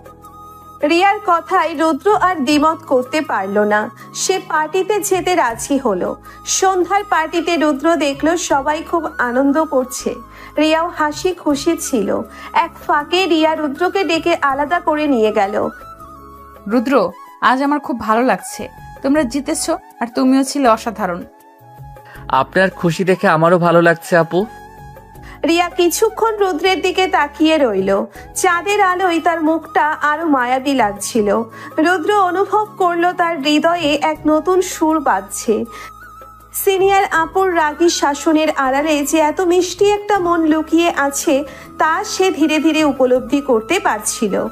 রিয়ার কথায় রুদ্র আর দ্বিমত করতে পারল না। সে পার্টিতে যেতে রাজি হলো। সন্ধ্যার পার্টিতে রুদ্র দেখলো সবাই খুব আনন্দ করছে। রিয়াও হাসি খুশি ছিল। এক ফাঁকে রিয়া রুদ্রকে ডেকে আলাদা করে নিয়ে গেল। রুদ্র, আজ আমার খুব ভালো লাগছে। তোমরা জিতেছো আর তুমিও ছিলে অসাধারণ। আপনার খুশি দেখে আমারও ভালো লাগছে আপু। রিয়া কিছুক্ষণ রুদ্রের দিকে তাকিয়ে রইল। চাঁদের আলোয় তার মুখটা আরো মায়াবী লাগছিল। রুদ্র অনুভব করলো তার হৃদয়ে এক নতুন সুর বাজছে। সিনিয়র আপুর রাগী শাসনের আড়ালে যে এত মিষ্টি একটা মন লুকিয়ে আছে, তা সে ধীরে ধীরে উপলব্ধি করতে পারছিল।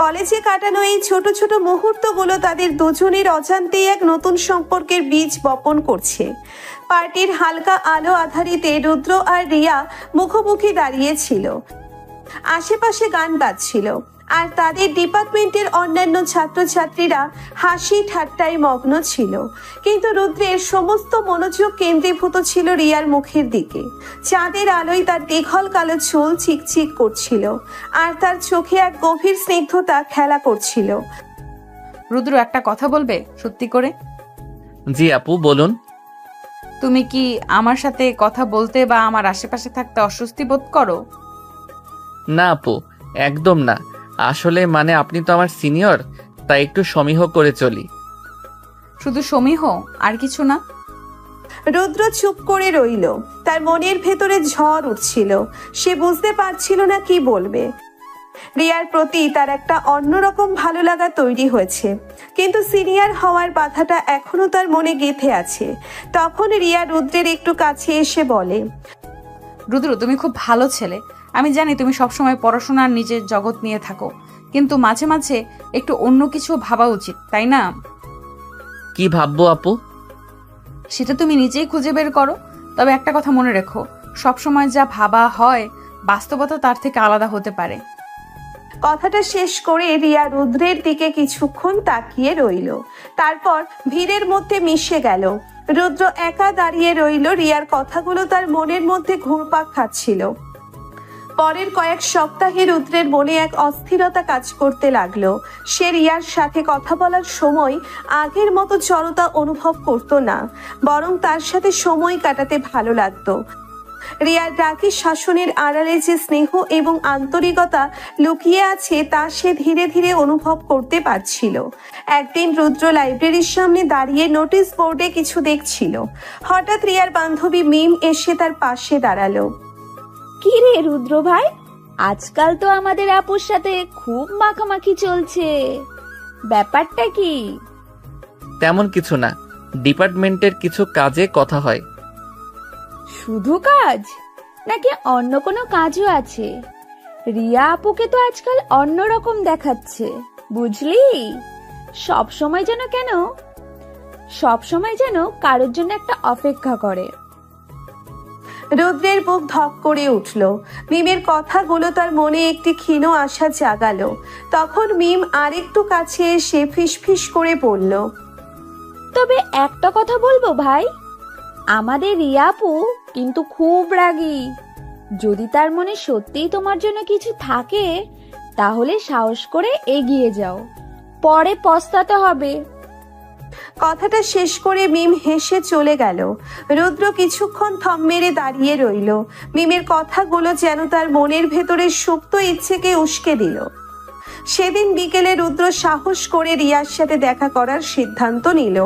কলেজে কাটানো এই ছোট ছোট মুহূর্তগুলো তাদের দুজনের অজান্তেই এক নতুন সম্পর্কের বীজ বপন করছে। পার্টির হালকা আলো আধারিতে রুদ্র আর রিয়া মুখোমুখি দাঁড়িয়েছিল। আশেপাশে গান বাজছিল, আর তাদের ডিপার্টমেন্টের অন্যান্য ছাত্রছাত্রীরা হাসি ঠাট্টায় মগ্ন ছিল। কিন্তু রুদ্রের সমস্ত মনোযোগ কেন্দ্রীভূত ছিল রিয়ার মুখের দিকে। চাঁদের আলোয় তার দীঘল কালো চুল চিকচিক করছিল, আর তার চোখে এক গভীর স্নিগ্ধতা খেলা করছিল। রুদ্র, একটা কথা বলবে সত্যি করে? জি আপু, বলুন। তুমি কি আমার সাথে কথা বলতে বা আমার আশেপাশে থাকতে অস্বস্তি বোধ করো? না আপু, একদম না। আসলে মানে আপনি তো আমার সিনিয়র, তাই একটু সমীহ করে চলি। শুধু সমীহ, আর কিছু না? রুদ্র চুপ করে রইল। তার মনের ভেতরে ঝড় উঠছিল। সে বুঝতে পারছিল না কি বলবে। রিয়ার প্রতি তার একটা অন্যরকম ভালো লাগা তৈরি হয়েছে, কিন্তু সিনিয়র হওয়ার বাধাটা এখনো তার মনে গেঁথে আছে। তখন রিয়া রুদ্রের একটু কাছে এসে বলে, রুদ্র, তুমি খুব ভালো ছেলে। আমি জানি তুমি সবসময় পড়াশোনার নিজের জগৎ নিয়ে থাকো, কিন্তু মাঝে মাঝে একটু অন্য কিছু ভাবা উচিত, তাই না? কি ভাববো আপু? সেটা তুমি নিজেই খুঁজে বের করো। তবে একটা কথা মনে রেখো, সবসময় যা ভাবা হয় বাস্তবতা তার থেকে আলাদা হতে পারে। কথাটা শেষ করে রিয়া রুদ্রের দিকে কিছুক্ষণ তাকিয়ে রইল। তারপর ভিড়ের মধ্যে মিশে গেল। রুদ্র একা দাঁড়িয়ে রইল। রিয়ার কথাগুলো তার মনের মধ্যে ঘুরপাক খাচ্ছিল। পরের কয়েক সপ্তাহে রুদ্রের মনে এক অস্থিরতা কাজ করতে লাগলো। সে রিয়ার সাথে কথা বলার সময় আগের মতো জড়তা অনুভব করতো না, বরং তার সাথে সময় কাটাতে ভালো লাগতো। রিয়ার রাগী শাসনের আড়ালে যে স্নেহ এবং আন্তরিকতা লুকিয়ে আছে তা সে ধীরে ধীরে অনুভব করতে পারছিল। একদিন রুদ্র লাইব্রেরির সামনে দাঁড়িয়ে নোটিশ বোর্ডে কিছু দেখছিল। হঠাৎ রিয়ার বান্ধবী মিম এসে তার পাশে দাঁড়ালো। কি রে রুদ্র ভাই, আজকাল তো আমাদের আপুর সাথে খুব মাখামাখি চলছে, ব্যাপারটা কি? তেমন কিছু না, ডিপার্টমেন্টের কিছু কাজে কথা হয়। শুধু কাজ নাকি অন্য কোনো কাজও আছে? রিয়া আপুকে তো আজকাল অন্যরকম দেখাচ্ছে, বুঝলি? সব সময় যেন কারোর জন্য একটা অপেক্ষা করে। রুদ্রের বুক ধক করে উঠল। মিমের কথাগুলো তার মনে একটি ক্ষীণ আশা জাগালো। তখন মিম আরেকটু কাছে এসে ফিসফিস করে বলল, তবে একটা কথা বলবো ভাই, আমাদের রিয়া আপু কিন্তু খুব রাগী। যদি তার মনে সত্যিই তোমার জন্য কিছু থাকে তাহলে সাহস করে এগিয়ে যাও, পরে পস্তাতে হবে। কথাটা শেষ করে মিম হেসে চলে গেল। রুদ্র কিছুক্ষণ থম মেরে দাঁড়িয়ে রইল। মিমের কথাগুলো যেন তার মনের ভেতরে সুপ্ত ইচ্ছেকে উস্কে দিল। সেদিন বিকেলে রুদ্র সাহস করে রিয়ার সাথে দেখা করার সিদ্ধান্ত নিল।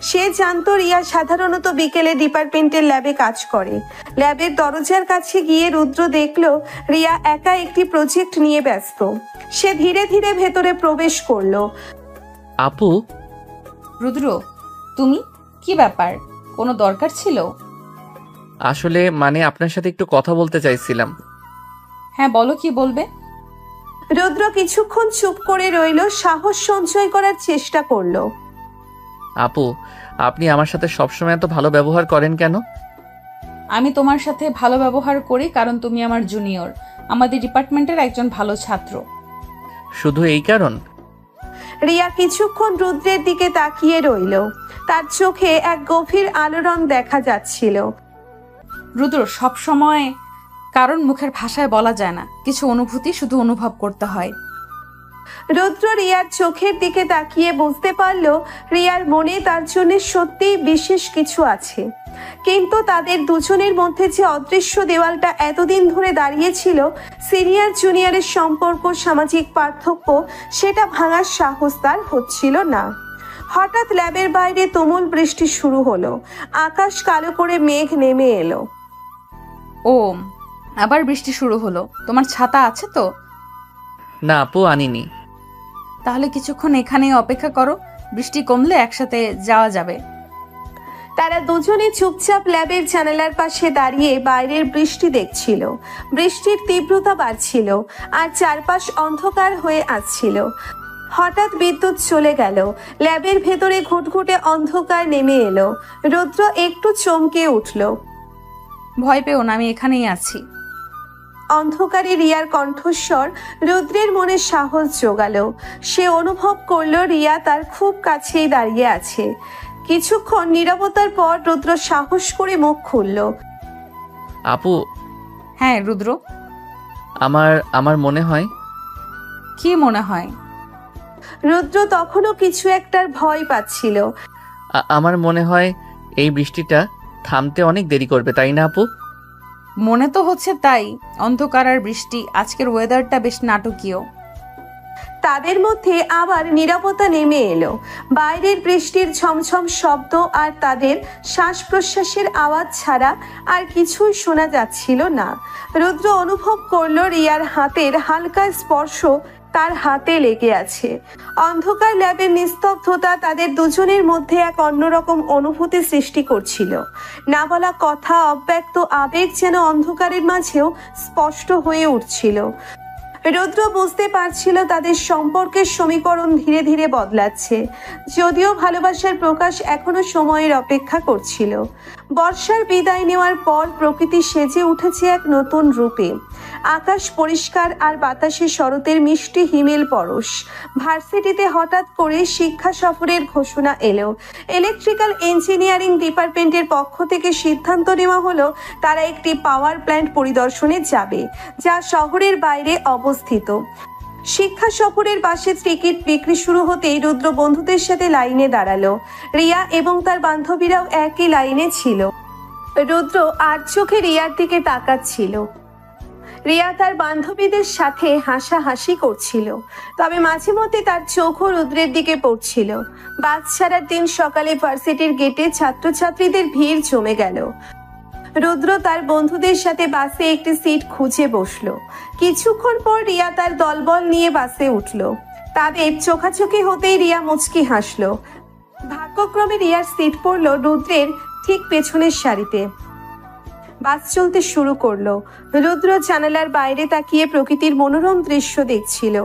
সে জানতো রিয়া সাধারণত বিকেলে ডিপার্টমেন্টের ল্যাবে কাজ করে। ল্যাবের দরজার কাছে গিয়ে রুদ্র দেখল রিয়া একা একটি প্রজেক্ট নিয়ে ব্যস্ত। সে ধীরে ধীরে ভেতরে প্রবেশ করলো। আপু, রুদ্র, তুমি? কি ব্যাপার, কোনো দরকার ছিল? আসলে আপনার সাথে একটু কথা বলতে চাইছিলাম। হ্যাঁ বলো, কি বলবে? রুদ্র কিছুক্ষণ চুপ করে রইল, সাহস সঞ্চয় করার চেষ্টা করলো। আপু, আপনি আমার সাথে সবসময় এত ভালো ব্যবহার করেন কেন? আমি তোমার সাথে ভালো ব্যবহার করি কারণ তুমি আমার জুনিয়র, আমাদের ডিপার্টমেন্টের একজন ভালো ছাত্র। শুধু এই কারণ? রিয়া কিছুক্ষণ রুদ্রের দিকে তাকিয়ে রইল। তার চোখে এক গভীর আলোড়ন দেখা যাচ্ছিল। রুদ্র, সব সময় কারণ মুখের ভাষায় বলা যায় না, কিছু অনুভূতি শুধু অনুভব করতে হয়। রুদ্র রিয়ার চোখের দিকে তাকিয়ে বুঝতে পারল রিয়ার মনে তার জন্য সত্যিই বিশেষ কিছু আছে। কিন্তু তাদের দুজনের মধ্যে যে অদৃশ্য দেওয়ালটা এতদিন ধরে দাঁড়িয়েছিল, সিনিয়র জুনিয়রের সম্পর্ক, সামাজিক পার্থক্য, সেটা ভাঙার সাহস তার হচ্ছিল না। হঠাৎ ল্যাবের বাইরে তুমুল বৃষ্টি শুরু হলো। আকাশ কালো করে মেঘ নেমে এলো। ও, আবার বৃষ্টি শুরু হলো। তোমার ছাতা আছে তো? না আপু, আনিনি। তাহলে কিছুক্ষণ এখানেই অপেক্ষা করো, বৃষ্টি কমলে একসাথে যাওয়া যাবে। তারা দুজনে চুপচাপ ল্যাবের জানালার পাশে দাঁড়িয়ে বাইরের বৃষ্টি দেখছিল। বৃষ্টির তীব্রতা বাড়ছিল আর চারপাশ অন্ধকার হয়ে আসছিল। হঠাৎ বিদ্যুৎ চলে গেল। ল্যাবের ভেতরে ঘুটঘুটে অন্ধকার নেমে এলো। রুদ্র একটু চমকে উঠল। ভয় পেও না, আমি এখানেই আছি। অন্ধকারে রিয়ার কণ্ঠস্বর রুদ্রের মনে সাহস জোগালো। সে অনুভব করলো রিয়া তার খুব কাছেই দাঁড়িয়ে আছে। কিছুক্ষণ নীরবতার পর রুদ্র সাহস করে মুখ খুলল। আপু। হ্যাঁ রুদ্র। আমার মনে হয়। কি মনে হয়? রুদ্র তখনও কিছু একটার ভয় পাচ্ছিল। আমার মনে হয় এই বৃষ্টিটা থামতে অনেক দেরি করবে, তাই না আপু? মনে তো হচ্ছে তাই। অন্ধকার আর বৃষ্টি, আজকের ওয়েদারটা বেশ নাটকীয়। তাদের মধ্যে আবার নীরবতা নেমে এলো। বাইরের বৃষ্টির ঝমঝম শব্দ আর তাদের শ্বাস প্রশ্বাসের আওয়াজ ছাড়া আর কিছুই শোনা যাচ্ছিল না। রুদ্র অনুভব করলো রিয়ার হাতের হালকা স্পর্শ তার হাতে লেগে আছে। অন্ধকার ল্যাবের নিস্তব্ধতা তাদের দুজনের মধ্যে এক অন্যরকম অনুভূতি সৃষ্টি করছিল। না বলা কথা, অব্যক্ত আবেগ যেন অন্ধকারের মাঝেও স্পষ্ট হয়ে উঠছিল। রুদ্র বুঝতে পারছিল তাদের সম্পর্কের সমীকরণ ধীরে ধীরে বদলাচ্ছে, যদিও ভালোবাসার প্রকাশ এখনো সময়ের অপেক্ষা করছিল। বর্ষার বিদায় নেওয়ার পর প্রকৃতি সেজে উঠেছে এক নতুন রূপে। আকাশ পরিষ্কার আর বাতাসে শরতের মিষ্টি হিমেল পরশ। ভার্সিটিতে হঠাৎ করে শিক্ষা সফরের ঘোষণা এলো। ইলেকট্রিক্যাল ইঞ্জিনিয়ারিং ডিপার্টমেন্টের পক্ষ থেকে সিদ্ধান্ত নেওয়া হলো তারা একটি পাওয়ার প্ল্যান্ট পরিদর্শনে যাবে, যা শহরের বাইরে অবস্থিত। শিক্ষা সফরের বাসে টিকিট বিক্রি শুরু হতেই রুদ্র বন্ধুদের সাথে লাইনে দাঁড়ালো। রিয়া এবং তার বান্ধবীরাও একই লাইনে ছিল। রুদ্র আর চোখে রিয়ার দিকে তাকাচ্ছিল। রিয়া তার বান্ধবীদের সাথে হাসাহাসি করছিল, তবে মাঝে মধ্যে তার চোখও রুদ্রের দিকে পড়ছিল। বাস ছাড়ার দিন সকালে ভার্সিটির গেটে ছাত্রছাত্রীদের ভিড় জমে গেল। রুদ্র তার বন্ধুদের সাথে বাসে একটি সিট খুঁজে বসলো। কিছুক্ষণ পর রিয়া তার দলবল নিয়ে বাসে উঠলো। তাদের চোখাচোখি হতেই রিয়া মুচকি হাসলো। ভাগ্যক্রমে রিয়ার সিট পড়লো রুদ্রের ঠিক পেছনের সারিতে। বাস চলতে শুরু করলো। রুদ্র জানালার বাইরে তাকিয়ে প্রকৃতির মনোরম দৃশ্য দেখছিল।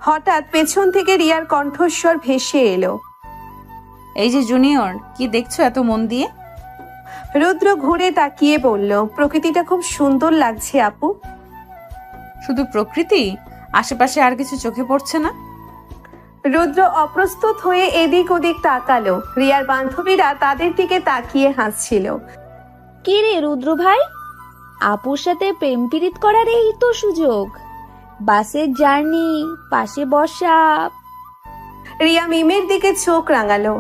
হঠাৎ পেছন থেকে রিয়ার কণ্ঠস্বর ভেসে এলো, এই যে জুনিয়র, কি দেখছো এত মন দিয়ে? রুদ্র ঘুরে তাকিয়ে বলল, প্রকৃতিটা খুব সুন্দর লাগছে আপু। শুধু প্রকৃতি? আশেপাশে আর কিছু চোখে পড়ছে না? রুদ্র অপ্রস্তুত হয়ে এদিক ওদিক তাকালো। রিয়ার বান্ধবীরা তাদের দিকে তাকিয়ে হাসছিল। কি রে রুদ্র ভাই, আপুর সাথে প্রেম পীড়িত করার এই তো সুযোগ। বাসের জার্নি, পাশে বসা। রিয়া মিমের দিকে চোখ রাঙালো।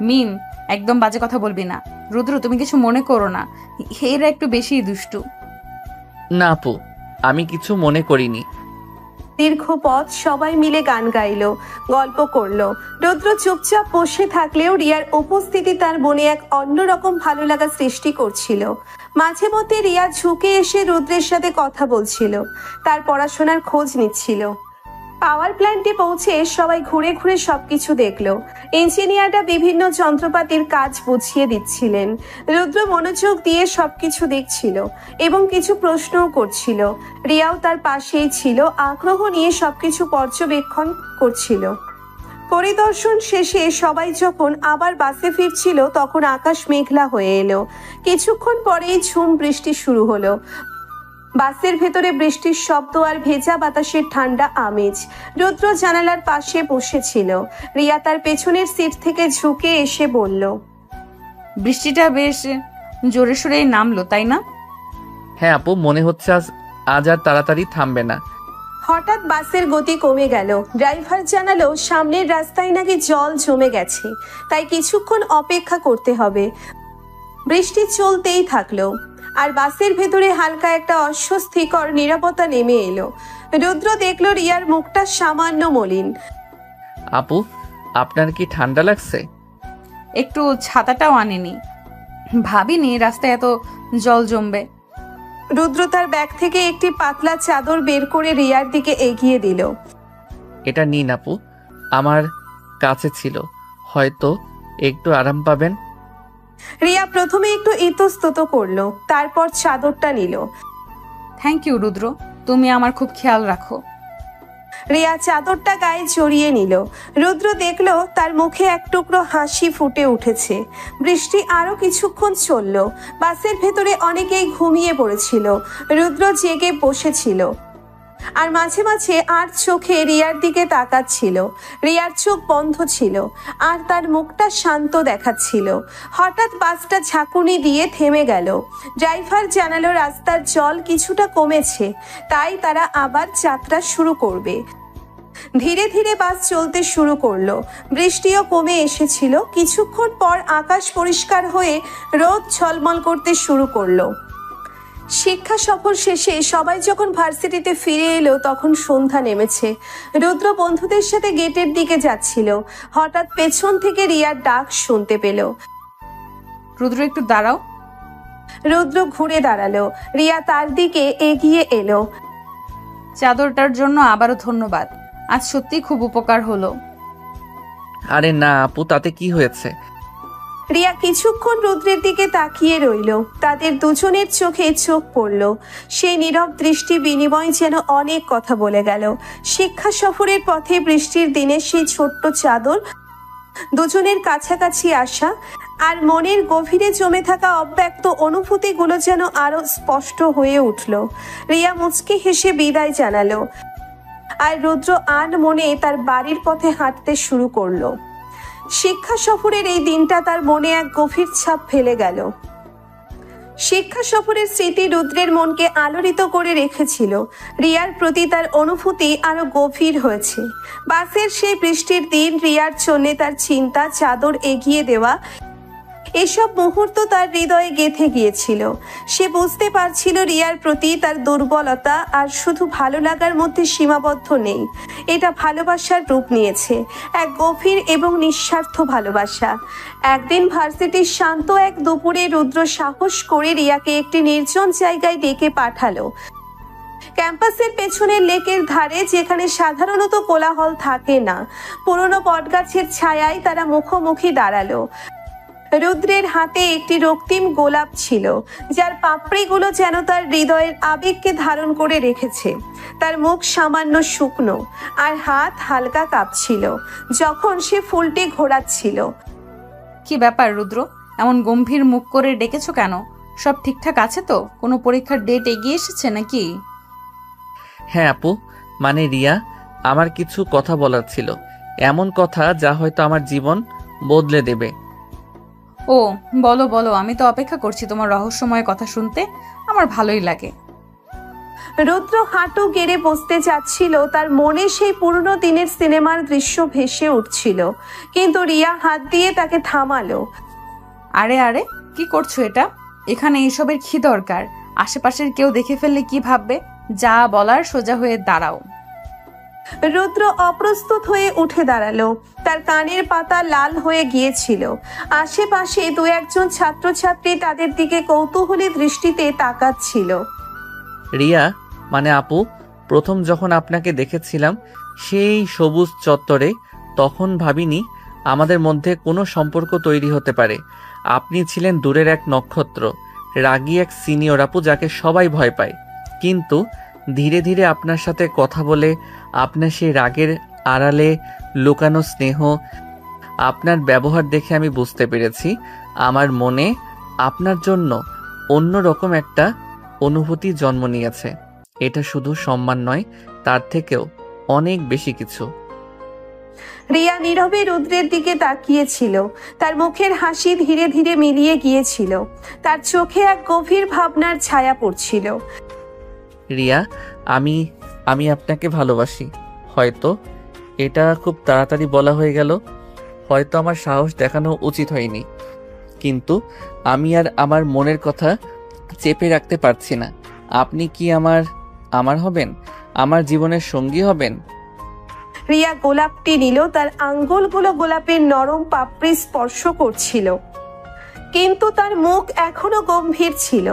মিম, একদম বাজে কথা বলবি না। রুদ্র, তুমি কিছু মনে করো না, এরা একটু বেশি দুষ্টু। না আপু, আমি কিছু মনে করিনি। দীর্ঘ পথ সবাই মিলে গান গাইলো, গল্প করলো। রুদ্র চুপচাপ বসে থাকলেও রিয়ার উপস্থিতি তার মনে এক অন্যরকম ভালো লাগা সৃষ্টি করছিল। মাঝে মধ্যে রিয়া ঝুঁকে এসে রুদ্রের সাথে কথা বলছিল, তার পড়াশোনার খোঁজ নিচ্ছিল। পাওয়ার প্ল্যান্টে পৌঁছে সবাই ঘুরে ঘুরে সবকিছু দেখলো। ইঞ্জিনিয়াররা বিভিন্ন যন্ত্রপাতির কাজ বুঝিয়ে দিচ্ছিলেন। রুদ্র মনোযোগ দিয়ে সবকিছু দেখছিল এবং কিছু প্রশ্নও করছিল। রিয়াও তার পাশেই ছিল, আগ্রহ নিয়ে সবকিছু পর্যবেক্ষণ করছিল। পরিদর্শন শেষে সবাই যখন আবার বাসে ফিরছিল তখন আকাশ মেঘলা হয়ে এলো। কিছুক্ষণ পরেই ঝুম বৃষ্টি শুরু হলো। বাসের ভেতরে বৃষ্টির শব্দ আর ভেজা বাতাসের ঠান্ডা আমেজ। রুদ্র জানালার পাশে বসেছিল। রিয়া তার পেছনের সিট থেকে ঝুঁকে এসে বলল, বৃষ্টিটা বেশ জোরে সোরেই নামলো, তাই না? হ্যাঁ আপু, মনে হচ্ছে আজ আর তাড়াতাড়ি থামবে না। হঠাৎ বাসের গতি কমে গেল। ড্রাইভার জানালো সামনের রাস্তায় নাকি জল জমে গেছে, তাই কিছুক্ষণ অপেক্ষা করতে হবে। বৃষ্টি চলতেই থাকলো আর বাসের ভেতরে হালকা একটা অস্বস্তিকর নীরবতা নেমে এলো। রুদ্র দেখলো রিয়ার মুখটা সামান্য মলিন। আপু, আপনার কি ঠান্ডা লাগছে? একটু ছাতাটাও আনেনি, ভাবিনি রাস্তায় এত জল জমবে। রুদ্র তার ব্যাগ থেকে একটি পাতলা চাদর বের করে রিয়ার দিকে এগিয়ে দিল। এটা নিন আপু, আমার কাছে ছিল, হয়তো একটু আরাম পাবেন। রিয়া প্রথমে একটু ইতস্তত করলো, তারপর চাদরটা নিল। থ্যাংক ইউ রুদ্র, তুমি আমার খুব খেয়াল রাখো। রিয়া চাদরটা গায়ে জড়িয়ে নিল। রুদ্র দেখলো তার মুখে এক টুকরো হাসি ফুটে উঠেছে। বৃষ্টি আরো কিছুক্ষণ চলল। বাসের ভেতরে অনেকেই ঘুমিয়ে পড়েছিল। রুদ্র জেগে বসেছিল আর মাঝে মাঝে আর চোখে রিয়ার দিকে তাকাচ্ছিল। রিয়ার চোখ বন্ধ ছিল আর তার মুখটা শান্ত দেখাচ্ছিল। হঠাৎ বাসটা ঝাঁকুনি দিয়ে থেমে গেল। ড্রাইভার জানালো রাস্তার জল কিছুটা কমেছে, তাই তারা আবার যাত্রা শুরু করবে। ধীরে ধীরে বাস চলতে শুরু করলো। বৃষ্টিও কমে এসেছিল। কিছুক্ষণ পর আকাশ পরিষ্কার হয়ে রোদ ঝলমল করতে শুরু করলো। শিক্ষা সফর শেষে সবাই যখন ভার্সিটিতে ফিরে এলো তখন সন্ধ্যা নেমেছে। রুদ্র বন্ধুদের সাথে গেটের দিকে যাচ্ছিল, হঠাৎ পেছন থেকে রিয়ার ডাক শুনতে পেল। রুদ্র একটু দাঁড়াও। রুদ্র ঘুরে দাঁড়ালো, রিয়া তার দিকে এগিয়ে এলো। চাদরটার জন্য আবারও ধন্যবাদ, আজ সত্যি খুব উপকার হলো। আরে না আপু, তাতে কি হয়েছে? রিয়া কিছুক্ষণ রুদ্রের দিকে তাকিয়ে রইল, তাদের দুজনের চোখে চোখ পড়ল। সেই নীরব দৃষ্টি বিনিময় যেন অনেক কথা বলে গেল। শিক্ষা সফরের পথে বৃষ্টির দিনে সেই ছোট্ট চাদর, দুজনের কাছাকাছি আসা আর মনের গভীরে জমে থাকা অব্যক্ত অনুভূতিগুলো যেন আরো স্পষ্ট হয়ে উঠল। রিয়া মুচকি হেসে বিদায় জানালো, আর রুদ্র মনে তার বাড়ির পথে হাঁটতে শুরু করলো। শিক্ষা সফরের এই দিনটা তার মনে এক গভীর ছাপ ফেলে গেল। শিক্ষা সফরের স্মৃতি রুদ্রের মনকে আলোড়িত করে রেখেছিল। রিয়ার প্রতি তার অনুভূতি আরো গভীর হয়েছে। বাসের সেই বৃষ্টির দিন, রিয়ার জন্য তার চিন্তা, চাদর এগিয়ে দেওয়া, এসব মুহূর্ত তার হৃদয়ে গেঁথে গিয়েছিল। সে বুঝতে পারছিল রিয়ার প্রতি তার দুর্বলতা আর শুধু ভালো লাগার মধ্যে সীমাবদ্ধ নেই, এটা ভালোবাসার রূপ নিয়েছে, এক গভীর এবং নিঃস্বার্থ ভালোবাসা। একদিন ভার্সিটির শান্ত এক দুপুরে রুদ্র সাহস করে রিয়াকে একটি নির্জন জায়গায় ডেকে পাঠালো। ক্যাম্পাসের পেছনের লেকের ধারে, যেখানে সাধারণত কোলাহল থাকে না। পুরনো বটগাছের ছায়ায় তারা মুখোমুখি দাঁড়ালো। রুদ্রের হাতে একটি রক্তিম গোলাপ ছিল, যার পাপড়িগুলো যেন তার হৃদয়ের আবেগকে ধারণ করে রেখেছে। তার মুখ সামান্য শুকনো আর হাত হালকা কাঁপছিল যখন সে ফুলটি ঘোরাচ্ছিল। কি ব্যাপার রুদ্র, এমন গম্ভীর মুখ করে ডেকেছো কেন? সব ঠিকঠাক আছে তো? কোনো পরীক্ষার ডেট এগিয়ে এসেছে নাকি? হ্যাঁ আপু, মানে রিয়া, আমার কিছু কথা বলার ছিল, এমন কথা যা হয়তো আমার জীবন বদলে দেবে। ও বলো বলো, আমি তো অপেক্ষা করছি তোমার রহস্যময় কথা শুনতে, আমার ভালোই লাগে। রুদ্র হাঁটু গেড়ে বসতে যাচ্ছিল, তার মনে সেই পুরনো দিনের সিনেমার দৃশ্য ভেসে উঠছিল, কিন্তু রিয়া হাত দিয়ে তাকে থামালো। আরে আরে, কি করছো এটা? এখানে এসবের কি দরকার? আশেপাশের কেউ দেখে ফেললে কি ভাববে? যা বলার সোজা হয়ে দাঁড়াও। রুদ্র অপ্রস্তুত হয়ে উঠে দাঁড়ালো, তার কানের পাতা লাল হয়ে গিয়েছিল। আশেপাশে দু একজন ছাত্রছাত্রী তাদের দিকে কৌতূহলী দৃষ্টিতে তাকাচ্ছিল। রিয়া, মানে আপু, প্রথম যখন আপনাকে দেখেছিলাম সেই সবুজ চত্বরে, তখন ভাবিনি আমাদের মধ্যে কোনো সম্পর্ক তৈরি হতে পারে। আপনি ছিলেন দূরের এক নক্ষত্র, রাগী এক সিনিয়র আপু যাকে সবাই ভয় পায়। কিন্তু ধীরে ধীরে আপনার সাথে কথা বলে, আপনার সেই রাগের আড়ালে লুকানো স্নেহ, আপনার ব্যবহার দেখে আমি বুঝতে পেরেছি আমার মনে আপনার জন্য অন্যরকম একটা অনুভূতি জন্ম নিয়েছে। এটা শুধু সম্মান নয়, তার থেকেও অনেক বেশি কিছু। রিয়া নীরবে রুদ্রের দিকে তাকিয়েছিল, তার মুখের হাসি ধীরে ধীরে মিলিয়ে গিয়েছিল, তার চোখে এক গভীর ভাবনার ছায়া পড়ছিল। রিয়া, আমি আপনাকে ভালোবাসি। হয়তো এটা খুব তাড়াতাড়ি বলা হয়ে গেল, হয়তো আমার সাহস দেখানো উচিত হয়নি, কিন্তু আমি আর আমার মনের কথা চেপে রাখতে পারছি না। আপনি কি আমার হবেন? আমার জীবনের সঙ্গী হবেন? রিয়া গোলাপটি নিল, তার আঙ্গুলগুলো গোলাপের নরম পাপড়ি স্পর্শ করছিল, কিন্তু তার মুখ এখনো গম্ভীর ছিল।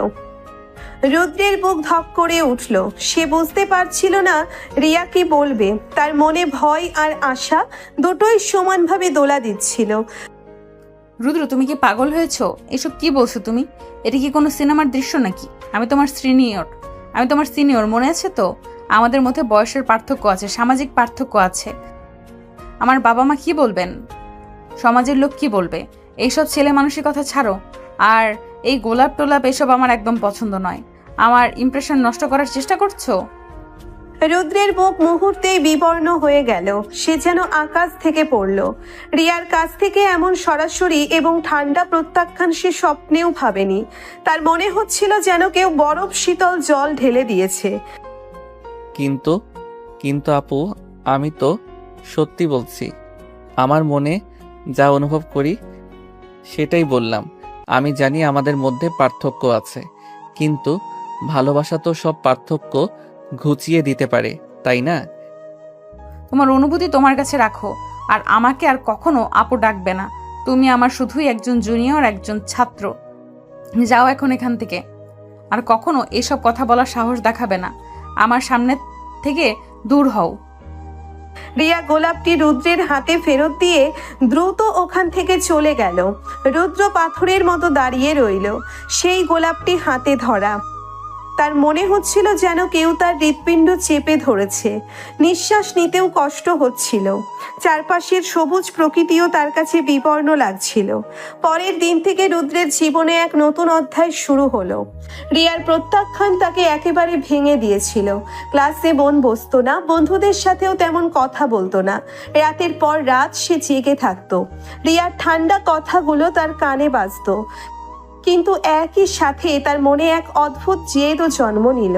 রুদ্রের বুক ধক করে উঠল, সে বুঝতে পারছিল না রিয়া কি বলবে। তার মনে ভয় আর আশা দুটোই সমানভাবে দোলা দিচ্ছিল। রুদ্র, তুমি কি পাগল হয়েছো? এসব কি বলছো তুমি? এটা কি কোনো সিনেমার দৃশ্য নাকি? আমি তোমার সিনিয়র, মনে আছে তো? আমাদের মধ্যে বয়সের পার্থক্য আছে, সামাজিক পার্থক্য আছে। আমার বাবা মা কি বলবেন? সমাজের লোক কি বলবে? এইসব ছেলে মানুষের কথা ছাড়ো। আর এই গোলাপ টোলাপ এসব আমার একদম পছন্দ নয়। আমার ইমপ্রেশন নষ্ট করার চেষ্টা করছো? রুদ্রের মুখ মুহূর্তেই বিবর্ণ হয়ে গেল, সে যেন আকাশ থেকে পড়ল। রিয়ার কাছ থেকে এমন সরাসরি এবং ঠান্ডা প্রত্যাখ্যান সে স্বপ্নেও ভাবেনি। তার মনে হচ্ছিল যেন কেউ বরফ শীতল জল ঢেলে দিয়েছে। কিন্তু আপু, আমি তো সত্যি বলছি, আমার মনে যা অনুভব করি সেটাই বললাম। আমি জানি আমাদের মধ্যে পার্থক্য আছে, কিন্তু ভালোবাসা তো সব পার্থক্য ঘুচিয়ে দিতে পারে, তাই না? তোমার অনুভূতি তোমার কাছে রাখো, আর আমাকে আর কখনো আপু ডাকবে না। তুমি আমার শুধুই একজন জুনিয়র, একজন ছাত্র। যাও এখন এখান থেকে, আর কখনো এসব কথা বলার সাহস দেখাবে না। আমার সামনে থেকে দূর হও। রিয়া গোলাপটি রুদ্রের হাতে ফেরত দিয়ে দ্রুত ওখান থেকে চলে গেল। রুদ্র পাথরের মতো দাঁড়িয়ে রইল, সেই গোলাপটি হাতে ধরা। তার মনে হচ্ছিল যেন কেউ তার হৃৎপিণ্ড চেপে ধরেছে। নিঃশ্বাস নিতেও কষ্ট হচ্ছিল। চারপাশের সবুজ প্রকৃতিও তার কাছে বিবর্ণ লাগছিল। পরের দিন থেকে রুদ্রের জীবনে এক নতুন অধ্যায় শুরু হলো। রিয়ার প্রত্যাখ্যান তাকে একেবারে ভেঙে দিয়েছিল। ক্লাসে মন বসতো না, বন্ধুদের সাথেও তেমন কথা বলতো না। রাতের পর রাত সে জেগে থাকতো। রিয়ার ঠান্ডা কথাগুলো তার কানে বাজতো, কিন্তু একই সাথে তার মনে এক অদ্ভুত জেদও জন্ম নিল।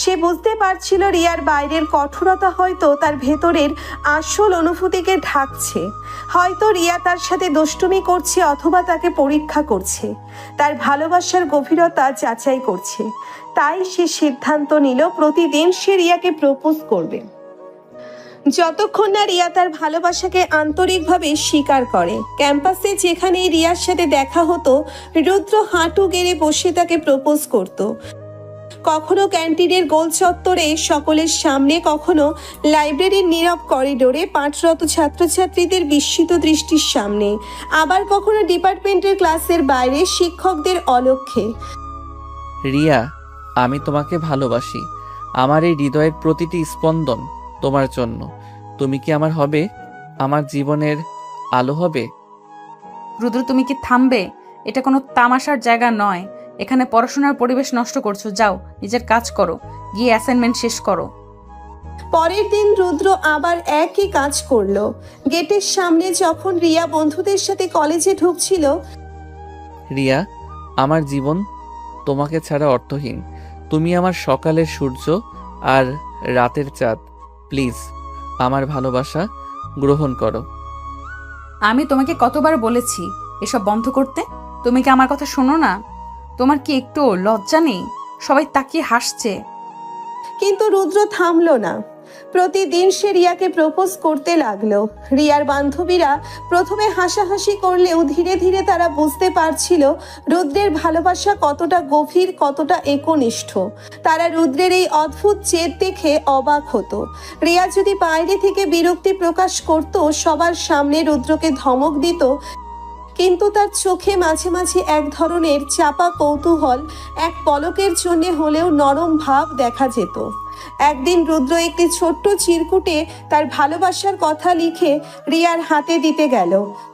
সে বুঝতে পারছিল রিয়ার বাইরের কঠোরতা হয়তো তার ভেতরের আসল অনুভূতিকে ঢাকছে। হয়তো রিয়া তার সাথে দুষ্টুমি করছে, অথবা তাকে পরীক্ষা করছে, তার ভালোবাসার গভীরতা যাচাই করছে। তাই সে সিদ্ধান্ত নিল প্রতিদিন সে রিয়াকে প্রপোজ করবে, যতক্ষণ না রিয়া তার ভালোবাসাকে আন্তরিকভাবে স্বীকার করে। ক্যাম্পাসে যেখানেই রিয়ার সাথে দেখা হতো, রুদ্র হাঁটু গেড়ে বসে তাকে প্রপোজ করত। কখনো ক্যান্টিনের গোল চত্বরে সকলের সামনে, কখনো লাইব্রেরির নীরব করিডোরে পাঠরত ছাত্রছাত্রীদের বিস্মিত দৃষ্টির সামনে, আবার কখনো ডিপার্টমেন্টের ক্লাসের বাইরে শিক্ষকদের অলক্ষ্যে। রিয়া, আমি তোমাকে ভালোবাসি। আমার এই হৃদয়ের প্রতিটি স্পন্দন তোমার জন্য। তুমি কি আমার হবে? আমার জীবনের আলো হবে? রুদ্র, তুমি কি থামবে? এটা কোনো তামাশার জায়গা নয়। এখানে পড়াশোনার পরিবেশ নষ্ট করছো। যাও, নিজের কাজ করো, গিয়ে অ্যাসাইনমেন্ট শেষ করো। পরের দিন রুদ্র আবার একই কাজ করলো। গেটের সামনে যখন রিয়া বন্ধুদের সাথে কলেজে ঢুকছিল, রিয়া, আমার জীবন তোমাকে ছাড়া অর্থহীন। তুমি আমার সকালের সূর্য আর রাতের চাঁদ। প্লিজ আমার ভালোবাসা গ্রহণ করো। আমি তোমাকে কতবার বলেছি এসব বন্ধ করতে? তুমি কি আমার কথা শোনো না? তোমার কি একটু লজ্জা নেই? সবাই তাকিয়ে হাসছে। কিন্তু রুদ্র থামলো না। প্রতিদিন সে রিয়াকে প্রপোজ করতে লাগলো। রিয়ার বান্ধবীরা প্রথমে হাসাহাসি করলেও ধীরে ধীরে তারা বুঝতে পারছিল রুদ্রের ভালোবাসা কতটা গভীর, কতটা একনিষ্ঠ। তারা রুদ্রের এই অদ্ভুত জেদ দেখে অবাক হতো। রিয়া যদি বাইরে থেকে বিরক্তি প্রকাশ করত, সবার সামনে রুদ্রকে ধমক দিত, কিন্তু তার চোখে মাঝে মাঝে এক ধরনের চাপা কৌতূহল, এক পলকের জন্য হলেও নরম ভাব দেখা যেত। একদিন রুদ্র একটি ছোট্ট চিরকুটে তার ভালোবাসার কথা লিখে রিয়ার হাতে দিতে গেল।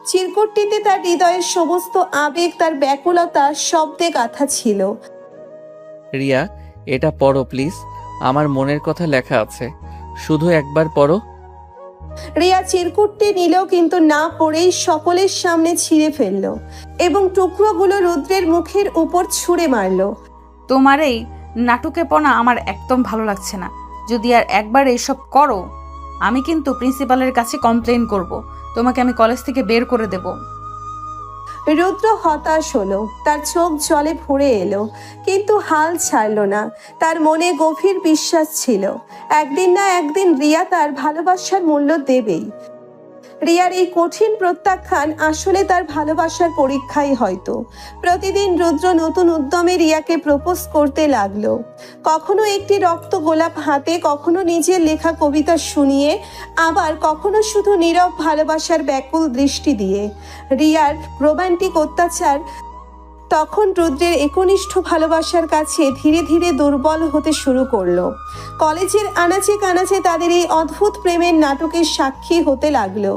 চিরকুটটিতে তার হৃদয়ের সমস্ত আবেগ, তার ব্যাকুলতা শব্দে গাঁথা ছিল। রিয়া, এটা পড়ো প্লিজ। আমার মনের কথা লেখা আছে, শুধু একবার পড়ো। রিয়া চিরকুটটি নিল, কিন্তু না পড়েই সকলের সামনে ছিঁড়ে ফেলল এবং টুকরোগুলো রুদ্রের মুখের উপর ছুঁড়ে মারল। তোমার এই নাটুকেপনা আমার একদম ভালো লাগছে না। যদি আর একবার এইসব করো, আমি কিন্তু প্রিন্সিপালের কাছে কমপ্লেন করব। তোমাকে আমি কলেজ থেকে বের করে দেব। রুদ্র হতাশ হলো, তার চোখ জলে ভরে এলো, কিন্তু হাল ছাড়লো না। তার মনে গভীর বিশ্বাস ছিল একদিন না একদিন রিয়া তার ভালোবাসার মূল্য দেবেই। রিয়ার এই কঠিন প্রত্যাখ্যান আসলে তার ভালোবাসার পরীক্ষাই হয়তো। প্রতিদিন রুদ্র নতুন উদ্যমে রিয়াকে প্রপোজ করতে লাগলো। কখনো একটি রক্ত গোলাপ হাতে, কখনো নিজের লেখা কবিতা শুনিয়ে, আবার কখনো শুধু নীরব ভালোবাসার ব্যাকুল দৃষ্টি দিয়ে। রিয়ার রোমান্টিক অত্যাচার তখন রুদ্রের একনিষ্ঠ ভালোবাসার কাছে ধীরে ধীরে দুর্বল হতে শুরু করলো। কলেজের আনাচে কানাচে তাদের এই অদ্ভুত প্রেমের নাটকের সাক্ষী হতে লাগলো,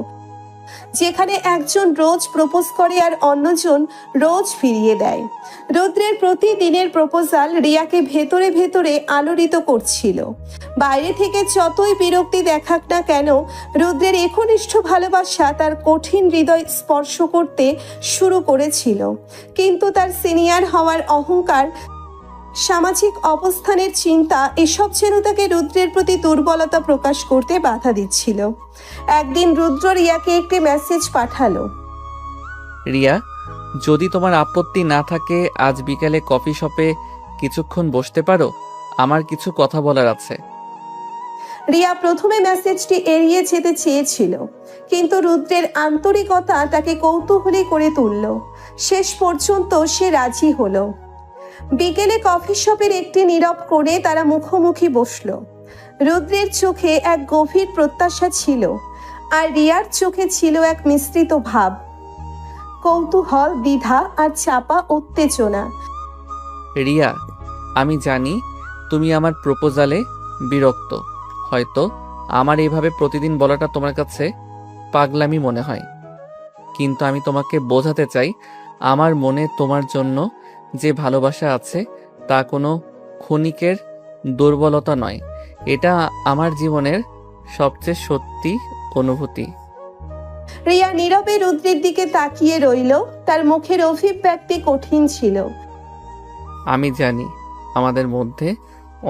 যেখানে একজন রোজ প্রপোজ করে আর অন্যজন রোজ ফিরিয়ে দেয়। রুদ্রের প্রতিদিনের প্রপোজাল রিয়াকে ভেতরে ভেতরে আলোড়িত করছিল। বাইরে থেকে যতই বিরক্তি দেখাক না কেন, রুদ্রের একনিষ্ঠ ভালোবাসা তার কঠিন হৃদয় স্পর্শ করতে শুরু করেছিল। কিন্তু তার সিনিয়র হওয়ার অহংকার, সামাজিক অবস্থানের চিন্তা, এসব যেন তাকে রুদ্রের প্রতি দুর্বলতা প্রকাশ করতে বাধা দিচ্ছিল। একদিন রুদ্র রিয়াকে একটি মেসেজ পাঠালো। রিয়া, যদি তোমার আপত্তি না থাকে, আজ বিকালে কফি শপে কিছুক্ষণ বসতে পারো? আমার কিছু কথা বলার আছে। রিয়া প্রথমে মেসেজটি এড়িয়ে যেতে চেয়েছিল, কিন্তু রুদ্রের আন্তরিকতা তাকে কৌতূহলী করে তুলল। শেষ পর্যন্ত সে রাজি হলো। বিকেলে কফি শপের একটি নীরব কোণে তারা মুখোমুখি বসলো। রুদ্রের চোখে এক গভীর প্রত্যাশা ছিল, আর রিয়ার চোখে ছিল এক মিশ্রিত ভাব, কৌতূহল, দ্বিধা আর চাপা উত্তেজনা। রিয়া, আমি জানি তুমি আমার প্রপোজালে বিরক্ত। হয়তো আমার এইভাবে প্রতিদিন বলাটা তোমার কাছে পাগলামি মনে হয়, কিন্তু আমি তোমাকে বোঝাতে চাই আমার মনে তোমার জন্য যে ভালোবাসা আছে তা কোনো ক্ষণিকের দুর্বলতা নয়। এটা আমার জীবনের সবচেয়ে সত্যি অনুভূতি। রিয়া নীরবে রুদ্রের দিকে তাকিয়ে রইল। তার মুখের অভিব্যক্তি কঠিন ছিল। আমি জানি আমাদের মধ্যে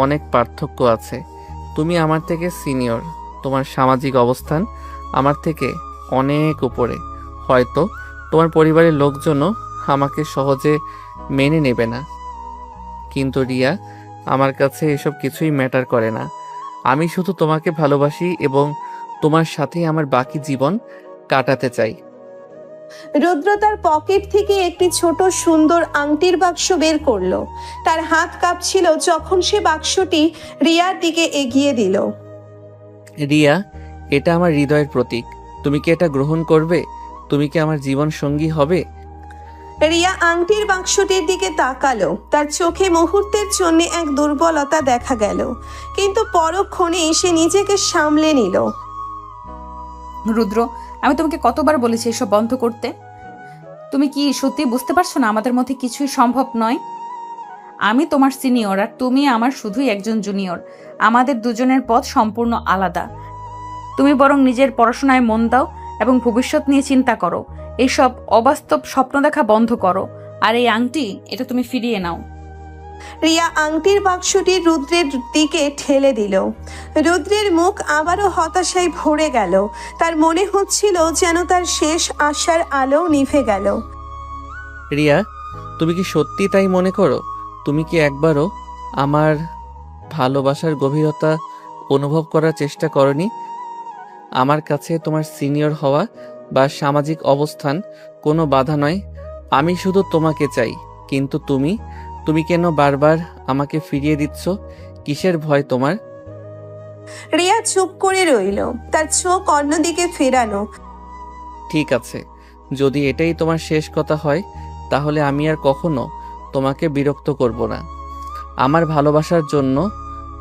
অনেক পার্থক্য আছে। তুমি আমার থেকে সিনিয়র, তোমার সামাজিক অবস্থান আমার থেকে অনেক উপরে। হয়তো তোমার পরিবারের লোকজনও আমাকে সহজে মেনে নেবে না, কিন্তু রিয়া, আমার কাছে এসব কিছুই ম্যাটার করে না। আমি শুধু তোমাকে ভালোবাসি এবং তোমার সাথেই আমার বাকি জীবন কাটাতে চাই। রুদ্র তার পকেট থেকে একটি ছোট সুন্দর আংটির বাক্স বের করলো। তার হাত কাঁপছিল যখন সে বাক্সটি রিয়ার দিকে এগিয়ে দিল। রিয়া, এটা আমার হৃদয়ের প্রতীক। তুমি কি এটা গ্রহণ করবে? তুমি কি আমার জীবন সঙ্গী হবে? রিয়া আংটির বাক্সটির দিকে তাকালো। তার চোখে মুহূর্তের জন্য এক দুর্বলতা দেখা গেল, কিন্তু পরক্ষণে সে নিজেকে সামলে নিল। রুদ্র, আমি তোমাকে কতবার বলেছি এসব বন্ধ করতে। তুমি কি সত্যি বুঝতে পারছো না আমাদের মধ্যে কিছুই সম্ভব নয়? আমি তোমার সিনিয়র আর তুমি আমার শুধুই একজন জুনিয়র। আমাদের দুজনের পথ সম্পূর্ণ আলাদা। তুমি বরং নিজের পড়াশোনায় মন দাও এবং ভবিষ্যৎ নিয়ে চিন্তা করো। এইসব অবাস্তব স্বপ্ন দেখা বন্ধ করো। আর এই আংটি, এটা তুমি ফিরিয়ে নাও। রিয়া আংটির বাক্সটি রুদ্রের দিকে ঠেলে দিল। রুদ্রের মুখ আবারও হতাশায় ভরে গেল। তার মনে হচ্ছিল যেন তার শেষ আশার আলো নিভে গেল। রিয়া, তুমি কি সত্যি তাই মনে করো? তুমি কি একবারও আমার ভালোবাসার গভীরতা অনুভব করার চেষ্টা করনি? আমার কাছে তোমার সিনিয়র হওয়া বা সামাজিক অবস্থান কোনো বাধা নয়। আমি শুধু তোমাকে চাই। কিন্তু তুমি কেন বারবার আমাকে ফিরিয়ে দিচ্ছ? কিসের ভয় তোমার? রিয়া চুপ করে রইল, তার চোখ অন্যদিকে ফেরানো। ঠিক আছে, যদি এটাই তোমার শেষ কথা হয়, তাহলে আমি আর কখনো তোমাকে বিরক্ত করব না। আমার ভালোবাসার জন্য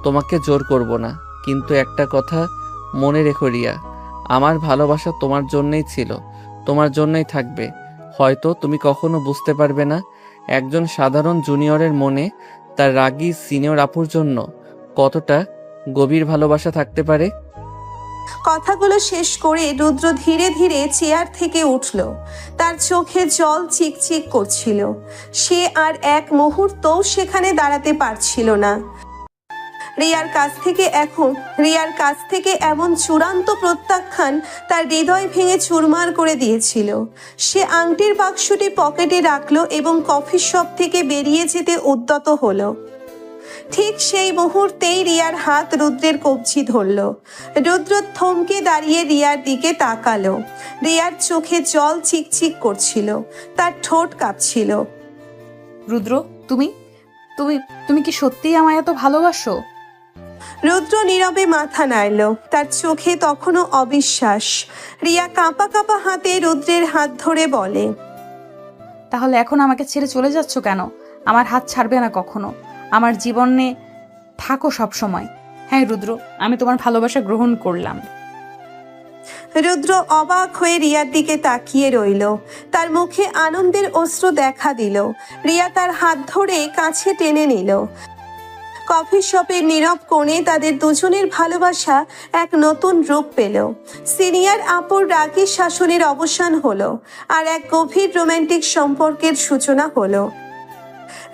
তোমাকে জোর করব না। কিন্তু একটা কথা মনে রেখো রিয়া, আমার ভালোবাসা তোমার জন্যই ছিল, তোমার জন্যই থাকবে। হয়তো তুমি কখনো বুঝতে পারবে না একজন সাধারণ জুনিয়রের মনে তার রাগী সিনিয়র আপুর জন্য কতটা গভীর ভালোবাসা থাকতে পারে। কথাগুলো শেষ করে রুদ্র ধীরে ধীরে চেয়ার থেকে উঠল। তার চোখে জল চিকচিক করছিল। সে আর এক মুহূর্তও সেখানে দাঁড়াতে পারছিল না। রিয়ার কাছ থেকে এমন চূড়ান্ত প্রত্যাখ্যান তার হৃদয় ভেঙে চুরমার করে দিয়েছিল। সে আংটির বাক্সটি পকেটে রাখলো এবং কফি শপ থেকে বেরিয়ে যেতে উদ্যত হলো। ঠিক সেই মুহূর্তেই রিয়ার হাত রুদ্রের কবজি ধরল। রুদ্র থমকে দাঁড়িয়ে রিয়ার দিকে তাকালো। রিয়ার চোখে জল চিকচিক করছিল, তার ঠোঁট কাঁপছিল। রুদ্র, তুমি তুমি তুমি কি সত্যিই আমায় এত ভালোবাসো? রুদ্র নীরবে মাথা নাড়ল, তার চোখে তখনও অবিশ্বাস। রিয়া কাঁপা কাঁপা হাতে রুদ্রের হাত ধরে বলে, তাহলে এখন আমাকে ছেড়ে চলে যাচ্ছ কেন? আমার হাত ছাড়বে না কখনো। আমার জীবনে থাকো সব সময়। হ্যাঁ রুদ্র, আমি তোমার ভালোবাসা গ্রহণ করলাম। রুদ্র অবাক হয়ে রিয়ার দিকে তাকিয়ে রইল। তার মুখে আনন্দের অশ্রু দেখা দিল। রিয়া তার হাত ধরে কাছে টেনে নিল। কফি শপের নীরব কোণে তাদের দুজনের ভালোবাসা এক নতুন রূপ পেল। সিনিয়র আপুর রাগী শাসনের অবসান হলো, আর এক গভীর রোমান্টিক সম্পর্কের সূচনা হলো।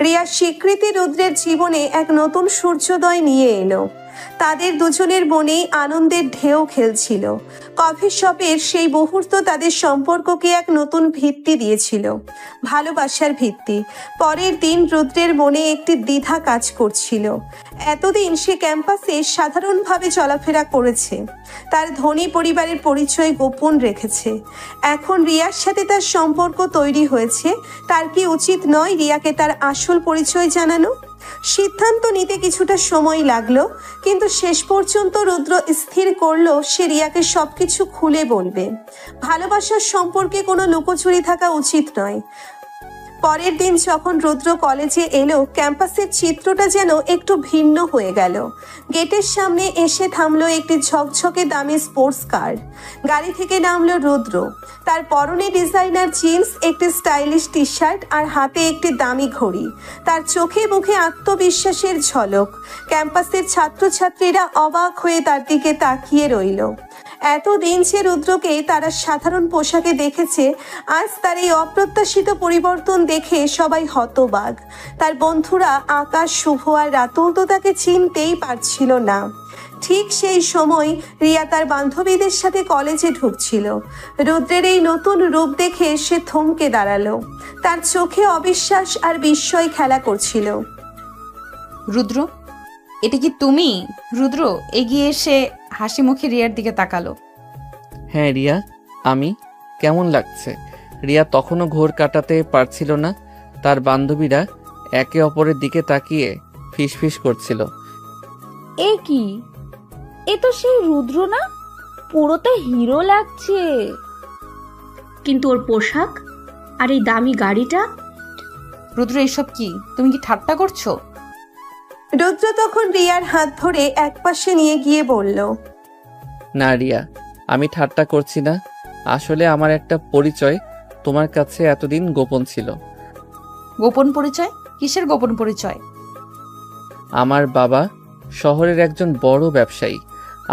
রিয়ার স্বীকৃতি রুদ্রের জীবনে এক নতুন সূর্যোদয় নিয়ে এলো। তাদের দুজনের মনেই আনন্দের ঢেউ খেলছিল। কফি শপের সেই মুহূর্ত তাদের সম্পর্ককে এক নতুন ভিত্তি দিয়েছিল, ভালোবাসার ভিত্তি। পরের দিন রুদ্রের মনে একটি দ্বিধা কাজ করছিল। এতদিন সে ক্যাম্পাসে সাধারণভাবে চলাফেরা করেছে, তার ধনী পরিবারের পরিচয় গোপন রেখেছে। এখন রিয়ার সাথে তার সম্পর্ক তৈরি হয়েছে, তার কি উচিত নয় রিয়াকে তার আসল পরিচয় জানানো? সিদ্ধান্ত নিতে কিছুটা সময় লাগলো, কিন্তু শেষ পর্যন্ত রুদ্র স্থির করলো সে রিয়াকে সবকিছু খুলে বলবে। ভালোবাসার সম্পর্কে কোনো লুকোচুরি থাকা উচিত নয়। পরের দিন যখন রুদ্র কলেজে এলো, ক্যাম্পাসের চিত্রটা যেন একটু ভিন্ন হয়ে গেল। গেটের সামনে এসে থামলো একটি ঝকঝকে দামি স্পোর্টস কার। গাড়ি থেকে নামলো রুদ্র। তার পরনে ডিজাইনার জিন্স, একটি স্টাইলিশ টি শার্ট আর হাতে একটি দামি ঘড়ি। তার চোখে মুখে আত্মবিশ্বাসের ঝলক। ক্যাম্পাসের ছাত্রছাত্রীরা অবাক হয়ে তার দিকে তাকিয়ে রইল। এতদিন যে রুদ্রকে তারা সাধারণ পোশাকে দেখেছে, আজ তার এই অপ্রত্যাশিত পরিবর্তন দেখে সবাই হতবাক। তার বন্ধুরা আকাশ, শুভ আর রাতুল তো তাকে চিনতেই পারছিল না। ঠিক সেই সময় রিয়া তার বান্ধবীদের সাথে কলেজে ঢুকছিল। রুদ্রের এই নতুন রূপ দেখে সে থমকে দাঁড়ালো। তার চোখে অবিশ্বাস আর বিস্ময় খেলা করছিল। রুদ্র, এটা কি তুমি? রুদ্র এগিয়ে এসে হাসি মুখে রিয়ার দিকে তাকালো। হ্যাঁ রিয়া, আমি। কেমন লাগছে? রিয়া তখনও ঘোর কাটাতে পারছিল না। তার বান্ধবীরা একে অপরের দিকে তাকিয়ে ফিসফিস করছিল। এ কি, এ তো সেই রুদ্র না? পুরোটা হিরো লাগছে। কিন্তু ওর পোশাক আর এই দামি গাড়িটা। রুদ্র, এসব কি? তুমি কি ঠাট্টা করছো? রুদ্র তখন রিয়ার হাত ধরে একপাশে নিয়ে গিয়ে বলল, না রিয়া, আমি ঠাট্টা করছি না। আসলে আমার একটা পরিচয় তোমার কাছে এতদিন গোপন ছিল। গোপন পরিচয়? কিসের গোপন পরিচয়? আমার বাবা শহরের একজন বড় ব্যবসায়ী।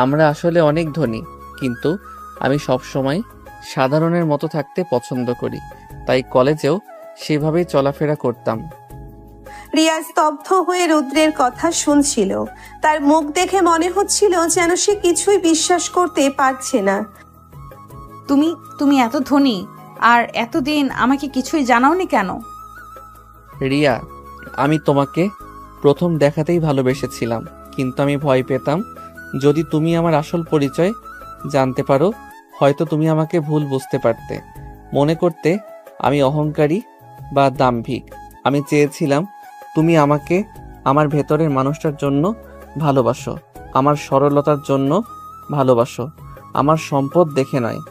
আমরা আসলে অনেক ধনী, কিন্তু আমি সবসময় সাধারণের মতো থাকতে পছন্দ করি, তাই কলেজেও সেভাবেই চলাফেরা করতাম। রিয়া স্তব্ধ হয়ে রুদ্রের কথা শুনছিল। তার মুখ দেখে মনে হচ্ছিল যেন সে কিছুই বিশ্বাস করতে পারছে না। তুমি এত ধনী আর এতদিন আমাকে কিছুই জানাওনি কেন? রিয়া, আমি তোমাকে প্রথম দেখাতেই ভালোবেসেছিলাম, কিন্তু আমি ভয় পেতাম যদি তুমি আমার আসল পরিচয় জানতে পারো, হয়তো তুমি আমাকে ভুল বুঝতে পারতে, মনে করতে আমি অহংকারী বা দাম্ভিক। আমি চেয়েছিলাম তুমি আমাকে আমার ভেতরের মানুষটার জন্য ভালোবাসো, আমার সরলতার জন্য ভালোবাসো, আমার সম্পদ দেখে নয়।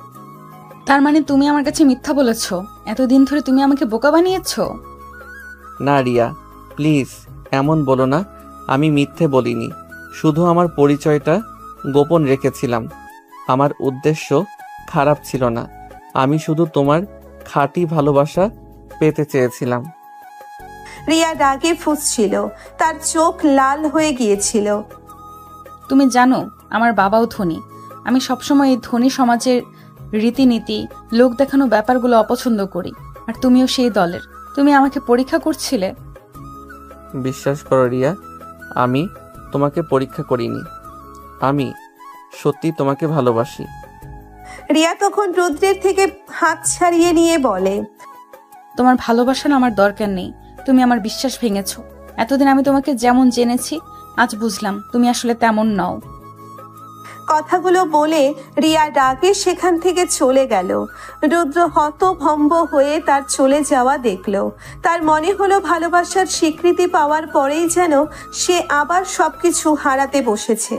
তার মানে তুমি আমার কাছে মিথ্যা বলেছো? এতদিন ধরে তুমি আমাকে বোকা বানিয়েছো? না রিয়া, প্লিজ এমন বলো না। আমি মিথ্যে বলিনি, শুধু আমার পরিচয়টা গোপন রেখেছিলাম। আমার উদ্দেশ্য খারাপ ছিল না, আমি শুধু তোমার খাঁটি ভালোবাসা পেতে চেয়েছিলাম। রিয়া রাগে ফুঁসছিল, তার চোখ লাল হয়ে গিয়েছিল। তুমি জানো আমার বাবাও ধনী। আমি সবসময় এই ধনী সমাজের রীতিনীতি, লোক দেখানো ব্যাপারগুলো অপছন্দ করি, আর তুমিও সেই দলের। তুমি আমাকে পরীক্ষা করছিলে। বিশ্বাস করো রিয়া, আমি তোমাকে পরীক্ষা করিনি, আমি সত্যি তোমাকে ভালোবাসি। রিয়া তখন রুদ্রের থেকে হাত ছাড়িয়ে নিয়ে বলে, তোমার ভালোবাসার আমার দরকার নেই। তুমি আমার বিশ্বাস ভেঙেছো। এতদিন আমি তোমাকে যেমন জেনেছি, আজ বুঝলাম তুমি আসলে তেমন নও। কথাগুলো বলে রিয়া রাগে সেখান থেকে চলে গেল। রুদ্র হতভম্ব হয়ে তার চলে যাওয়া দেখলো। তার মনে হলো ভালোবাসার স্বীকৃতি পাওয়ার পরেই যেন সে আবার সবকিছু হারাতে বসেছে।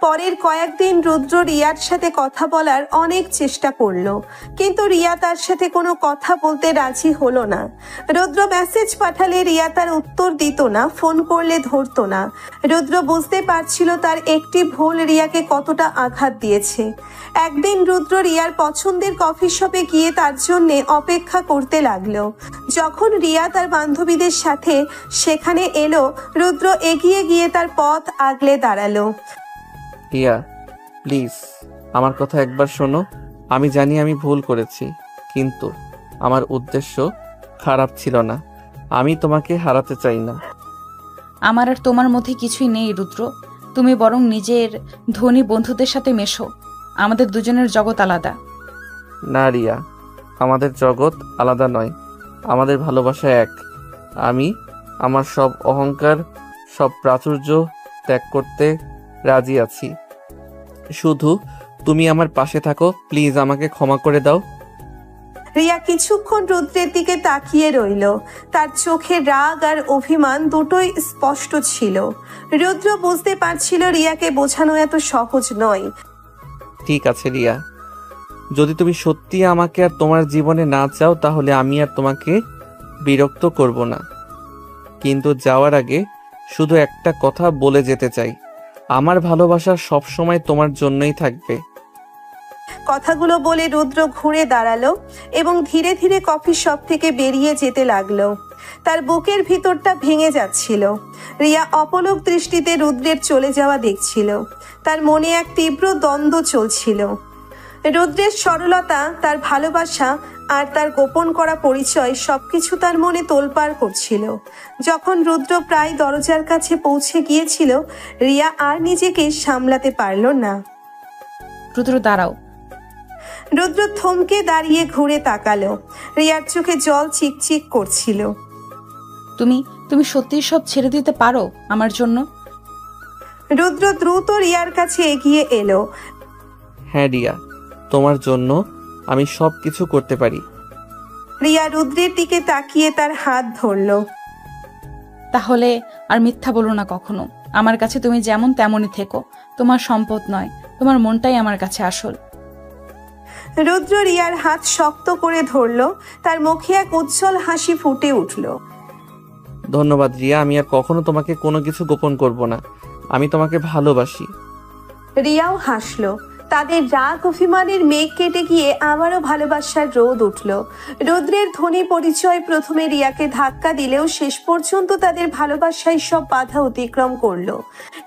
পরের কয়েকদিন রুদ্র রিয়ার সাথে কথা বলার অনেক চেষ্টা করলো, কিন্তু রিয়া তার সাথে কোনো কথা বলতে রাজি হলো না। রুদ্র মেসেজ পাঠালে রিয়া তার উত্তর দিত না, ফোন করলে ধরতো না। রুদ্র বুঝতে পারছিল তার একটি ভুল রিয়াকে কতটা আঘাত দিয়েছে। একদিন রুদ্র রিয়ার পছন্দের কফি শপে গিয়ে তার জন্য অপেক্ষা করতে লাগলো। যখন রিয়া তার বান্ধবীদের সাথে সেখানে এলো, রুদ্র এগিয়ে গিয়ে তার পথ আগলে দাঁড়ালো। রিয়া, প্লিজ আমার কথা একবার শোনো। আমি জানি আমি ভুল করেছি, কিন্তু আমার উদ্দেশ্য খারাপ ছিল না। আমি তোমাকে হারাতে চাই না। আমার আর তোমার মধ্যে কিছুই নেই রুদ্র। তুমি বরং নিজের ধনী বন্ধুদের সাথে মেশো। আমাদের দুজনের জগৎ আলাদা। না রিয়া, আমাদের জগৎ আলাদা নয়, আমাদের ভালোবাসা এক। আমি আমার সব অহংকার, সব প্রাচুর্য ত্যাগ করতে রাজি আছি। শুধু তুমি আমার পাশে থাকো, প্লিজ আমাকে ক্ষমা করে দাও। রিয়া কিছুক্ষণ রুদ্রের দিকে তাকিয়ে রইল। তার চোখে রাগ আর অভিমান দুটোই স্পষ্ট ছিল। রুদ্র বুঝতে পারছিল রিয়াকে বোঝানো এত সহজ নয়। ঠিক আছে রিয়া, যদি তুমি সত্যি আমাকে আর তোমার জীবনে না চাও তাহলে আমি আর তোমাকে বিরক্ত করব না। কিন্তু যাওয়ার আগে শুধু একটা কথা বলে যেতে চাই, আমার ভালোবাসা সবসময় তোমার জন্যই থাকবে। কথাগুলো বলে রুদ্র ঘুরে দাঁড়ালো এবং ধীরে ধীরে কফি শপ থেকে বেরিয়ে যেতে লাগলো। তার বুকের ভিতরটা ভেঙে যাচ্ছিল। রিয়া অপলক দৃষ্টিতে রুদ্রের চলে যাওয়া দেখছিল। তার মনে এক তীব্র দ্বন্দ্ব চলছিল। রুদ্রের সরলতা, তার ভালোবাসা আর তার গোপন করা পরিচয় সবকিছু তার মনে তোলপাড় করছিল। যখন রুদ্র প্রায় দরজার কাছে পৌঁছে গিয়েছিল, রিয়া আর নিজেকে সামলাতে পারল না। রুদ্র দাঁড়াও। রুদ্র থমকে দাঁড়িয়ে ঘুরে তাকালো। রিয়ার চোখে জল চিকচিক করছিল। তুমি সত্যি সব ছেড়ে দিতে পারো আমার জন্য? রুদ্র দ্রুত রিয়ার কাছে এগিয়ে এলো। হ্যাঁ রিয়া, তোমার জন্য আমি সব কিছু করতে পারি। রিয়া রুদ্রের দিকে তাকিয়ে তার হাত ধরলো। তাহলে আর মিথ্যা বলো না কখনো। আমার কাছে তুমি যেমন তেমনই থেকো। তোমার সম্পদ নয়, তোমার মনটাই আমার কাছে আসল। রুদ্র রিয়ার হাত শক্ত করে ধরলো। তার মুখে এক উজ্জ্বল হাসি ফুটে উঠল। ধন্যবাদ রিয়া, আমি আর কখনো তোমাকে কোনো কিছু গোপন করব না। আমি তোমাকে ভালোবাসি। রিয়াও হাসলো। তাদের রাগ অভিমানের মেঘ কেটে গিয়ে আবারও ভালোবাসার রোদ উঠল। রুদ্রের ধনী পরিচয় প্রথমে রিয়াকে ধাক্কা দিলেও শেষ পর্যন্ত তাদের ভালোবাসায় সব বাধা অতিক্রম করলো।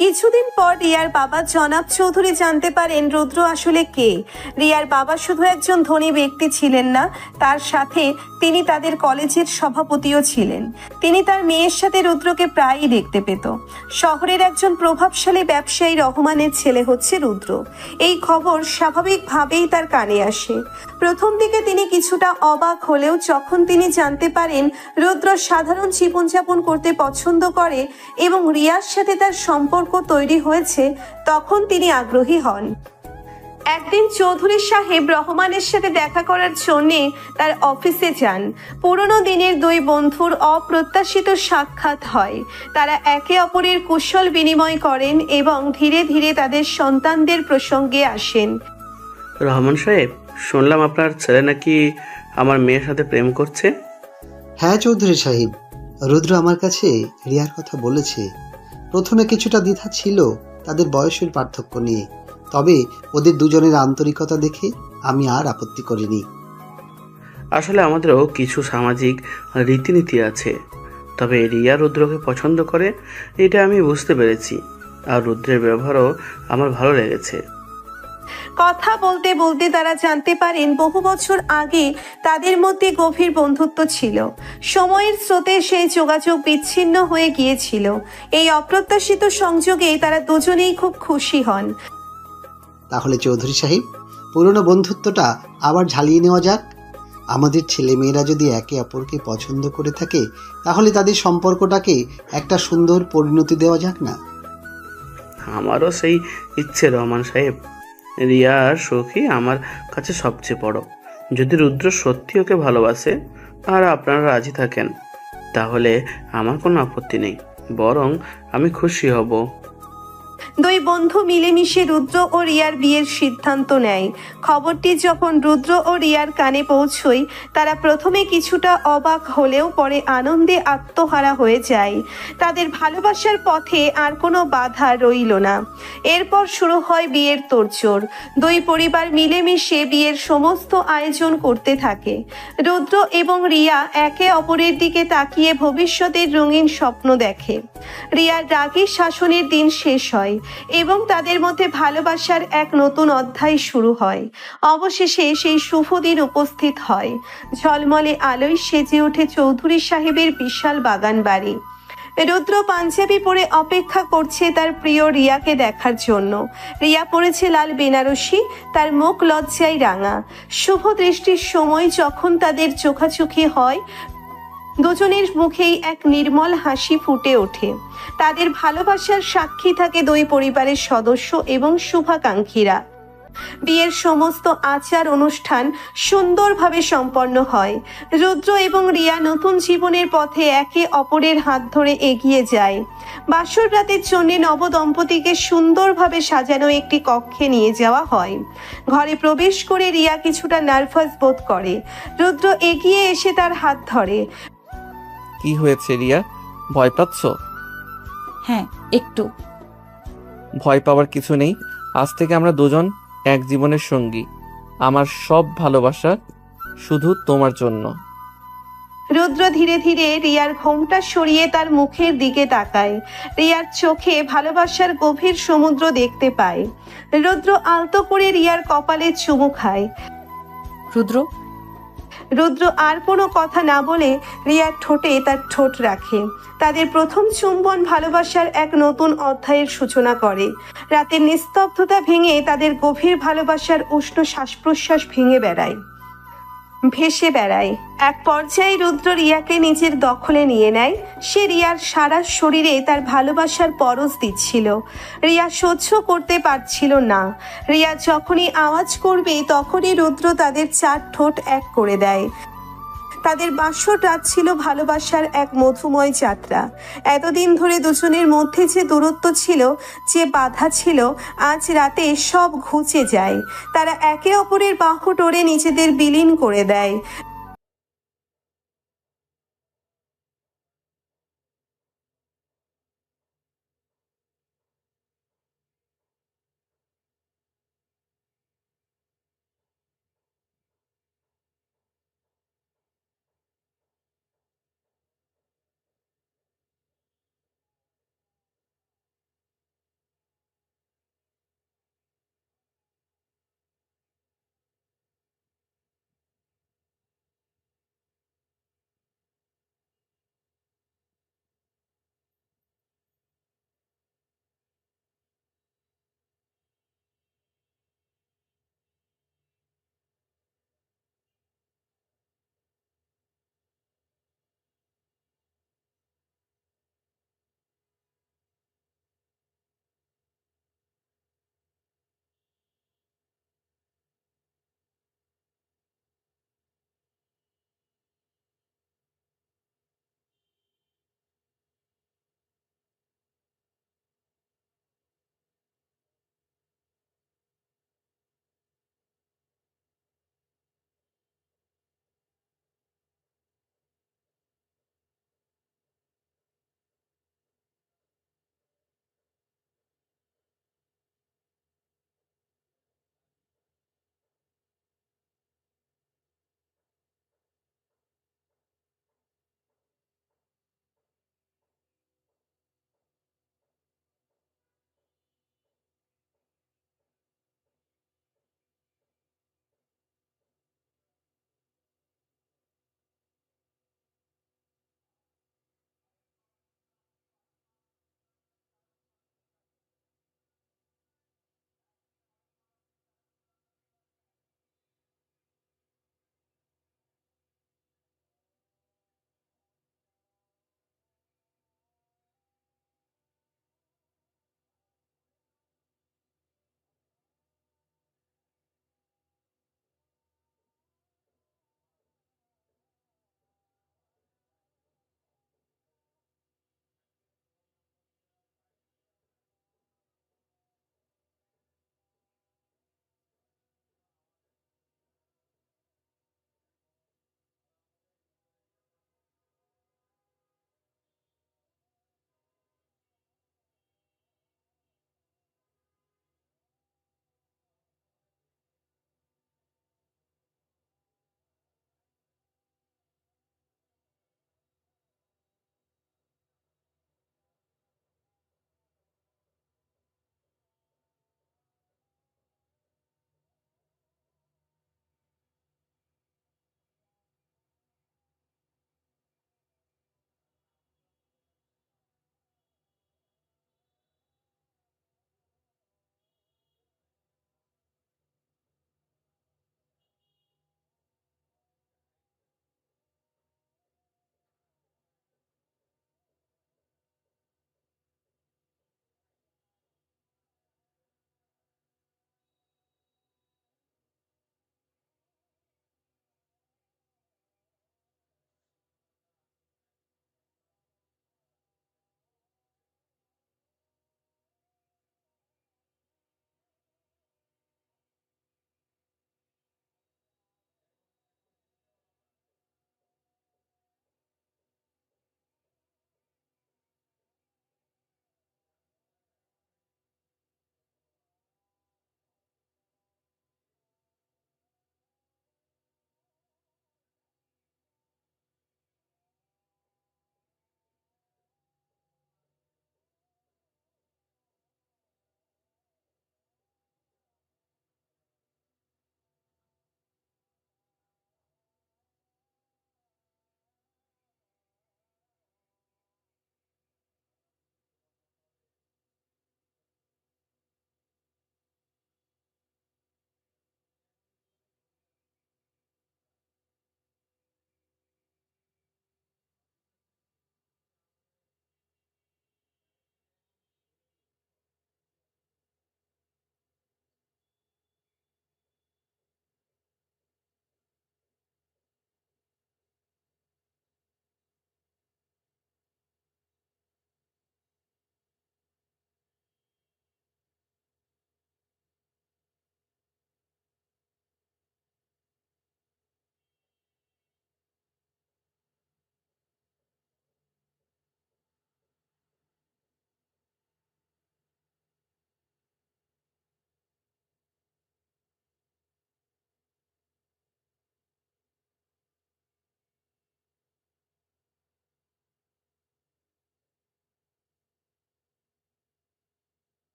কিছুদিন পর রিয়ার বাবা জনাব চৌধুরী জানতে পারেন রুদ্র আসলে কে। রিয়ার বাবা শুধু একজন ধনী ব্যক্তি ছিলেন না, তার সাথে তিনি তাদের কলেজের সভাপতিও ছিলেন। তিনি তার মেয়ের সাথে রুদ্রকে প্রায়ই দেখতে পেত। শহরের একজন প্রভাবশালী ব্যবসায়ী রহমানের ছেলে হচ্ছে রুদ্র। এই খবর স্বাভাবিকভাবেই তার কানে আসে। প্রথম দিকে তিনি কিছুটা অবাক হলেও যখন তিনি জানতে পারেন রুদ্র সাধারণ জীবনযাপন করতে পছন্দ করে এবং রিয়ার সাথে তার সম্পর্ক তৈরি হয়েছে, তখন তিনি আগ্রহী হন। একদিন চৌধুরী সাহেব রহমানের সাথে দেখা করার জন্যে তার অফিসে যান। পুরনো দিনের দুই বন্ধুর অপ্রত্যাশিত সাক্ষাৎ হয়। তারা একে অপরের কুশল বিনিময় করেন এবং ধীরে ধীরে তাদের সন্তানদের প্রসঙ্গে আসেন। রহমান সাহেব, শুনলাম আপনার ছেলে নাকি আমার মেয়ের সাথে প্রেম করছে। হ্যাঁ চৌধুরী সাহেব, রুদ্র আমার কাছে রিয়ার কথা বলেছে। প্রথমে কিছুটা দ্বিধা ছিল তাদের বয়সের পার্থক্য নিয়ে, তবে ওদের দুজনের আন্তরিকতা দেখে আমি আর আপত্তি করিনি। আসলে আমাদেরও কিছু সামাজিক রীতিনীতি আছে, তবে রিয়া রুদ্রকে পছন্দ করে এটা আমি বুঝতে পেরেছি, আর রুদ্রের ব্যবহারও আমার ভালো লেগেছে। কথা বলতে বলতে তারা জানতে পারেন বহু বছর আগে তাদের মধ্যে গভীর বন্ধুত্ব ছিল। সময়ের স্রোতে সেই যোগাযোগ বিচ্ছিন্ন হয়ে গিয়েছিল। এই অপ্রত্যাশিত সংযোগে তারা দুজনেই খুব খুশি হন। তাহলে চৌধুরী সাহেব, পুরনো বন্ধুত্বটা আবার ঝালিয়ে নেওয়া যাক। আমাদের ছেলে মেয়েরা যদি একে অপরকে পছন্দ করে থাকে, তাহলে তাদের সম্পর্কটাকে একটা সুন্দর পরিণতি দেওয়া যাক না? আমারও সেই ইচ্ছে রহমান সাহেব। রিয়ার সুখী আমার কাছে সবচেয়ে বড়। যদি রুদ্র সত্যি ওকে ভালোবাসে আর আপনারা রাজি থাকেন, তাহলে আমার কোনো আপত্তি নেই, বরং আমি খুশি হব। দুই বন্ধু মিলেমিশে রুদ্র ও রিয়ার বিয়ের সিদ্ধান্ত নেয়। খবরটি যখন রুদ্র ও রিয়ার কানে পৌঁছয়, তারা প্রথমে কিছুটা অবাক হলেও পরে আনন্দে আত্মহারা হয়ে যায়। তাদের ভালোবাসার পথে আর কোনো বাধা রইল না। এরপর শুরু হয় বিয়ের তোড়জোড়। দুই পরিবার মিলেমিশে বিয়ের সমস্ত আয়োজন করতে থাকে। রুদ্র এবং রিয়া একে অপরের দিকে তাকিয়ে ভবিষ্যতের রঙিন স্বপ্ন দেখে। রিয়ার রাগী শাসনের দিন শেষ হয় এবং তাদের মধ্যে ভালোবাসার এক নতুন অধ্যায় শুরু হয়। অবশেষে সেই শুভ দিন উপস্থিত হয়। ঝলমলে আলোয় সেজে ওঠে চৌধুরী সাহেবের বিশাল বাগান বাড়ি। রুদ্র পাঞ্জাবি পরে অপেক্ষা করছে তার প্রিয় রিয়াকে দেখার জন্য। রিয়া পরেছে লাল বেনারসি, তার মুখ লজ্জায় রাঙা। শুভ দৃষ্টির সময় যখন তাদের চোখাচোখি হয়, দুজনের মুখেই এক নির্মল হাসি ফুটে ওঠে। তাদের ভালোবাসার সাক্ষী থাকে দুই পরিবারের সদস্য এবং শুভাকাঙ্ক্ষীরা। বিয়ের সমস্ত আচার অনুষ্ঠান সুন্দরভাবে সম্পন্ন হয়। রুদ্র এবং রিয়া নতুন জীবনের পথে একে অপরের হাত ধরে এগিয়ে যায়। বাসর রাতের জন্য নবদম্পতিকে সুন্দরভাবে সাজানো একটি কক্ষে নিয়ে যাওয়া হয়। ঘরে প্রবেশ করে রিয়া কিছুটা নার্ভাস বোধ করে। রুদ্র এগিয়ে এসে তার হাত ধরে। কি হয়েছে রিয়া, ভয় পাচ্ছ? হ্যাঁ, একটু। ভয় পাওয়ার কিছু নেই। আজ থেকে আমরা দুজন এক জীবনের সঙ্গী। আমার সব ভালোবাসা শুধু তোমার জন্য। রুদ্র ধীরে ধীরে রিয়ার ঘোমটা সরিয়ে তার মুখের দিকে তাকায়। রিয়ার চোখে ভালোবাসার গভীর সমুদ্র দেখতে পায়। রুদ্র আলতো করে রিয়ার কপালে চুমু খায়। রুদ্র আর কোনো কথা না বলে রিয়ার ঠোঁটে তার ঠোঁট রাখে। তাদের প্রথম চুম্বন ভালোবাসার এক নতুন অধ্যায়ের সূচনা করে। রাতের নিস্তব্ধতা ভেঙে তাদের গভীর ভালোবাসার উষ্ণ শ্বাস প্রশ্বাস ভেসে বেড়ায়। এক পর্যায়ে রুদ্র রিয়াকে নিজের দখলে নিয়ে নেয়। সে রিয়ার সারা শরীরে তার ভালোবাসার পরশ দিচ্ছিল। রিয়া সহ্য করতে পারছিল না। রিয়া যখনই আওয়াজ করবে তখনই রুদ্র তাদের চার ঠোঁট এক করে দেয়। তাদের বাসর রাত ছিল ভালোবাসার এক মধুময় যাত্রা। এতদিন ধরে দুজনের মধ্যে যে দূরত্ব ছিল, যে বাধা ছিল, আজ রাতে সব ঘুচে যায়। তারা একে অপরের বাহু টোরে নিজেদের বিলীন করে দেয়।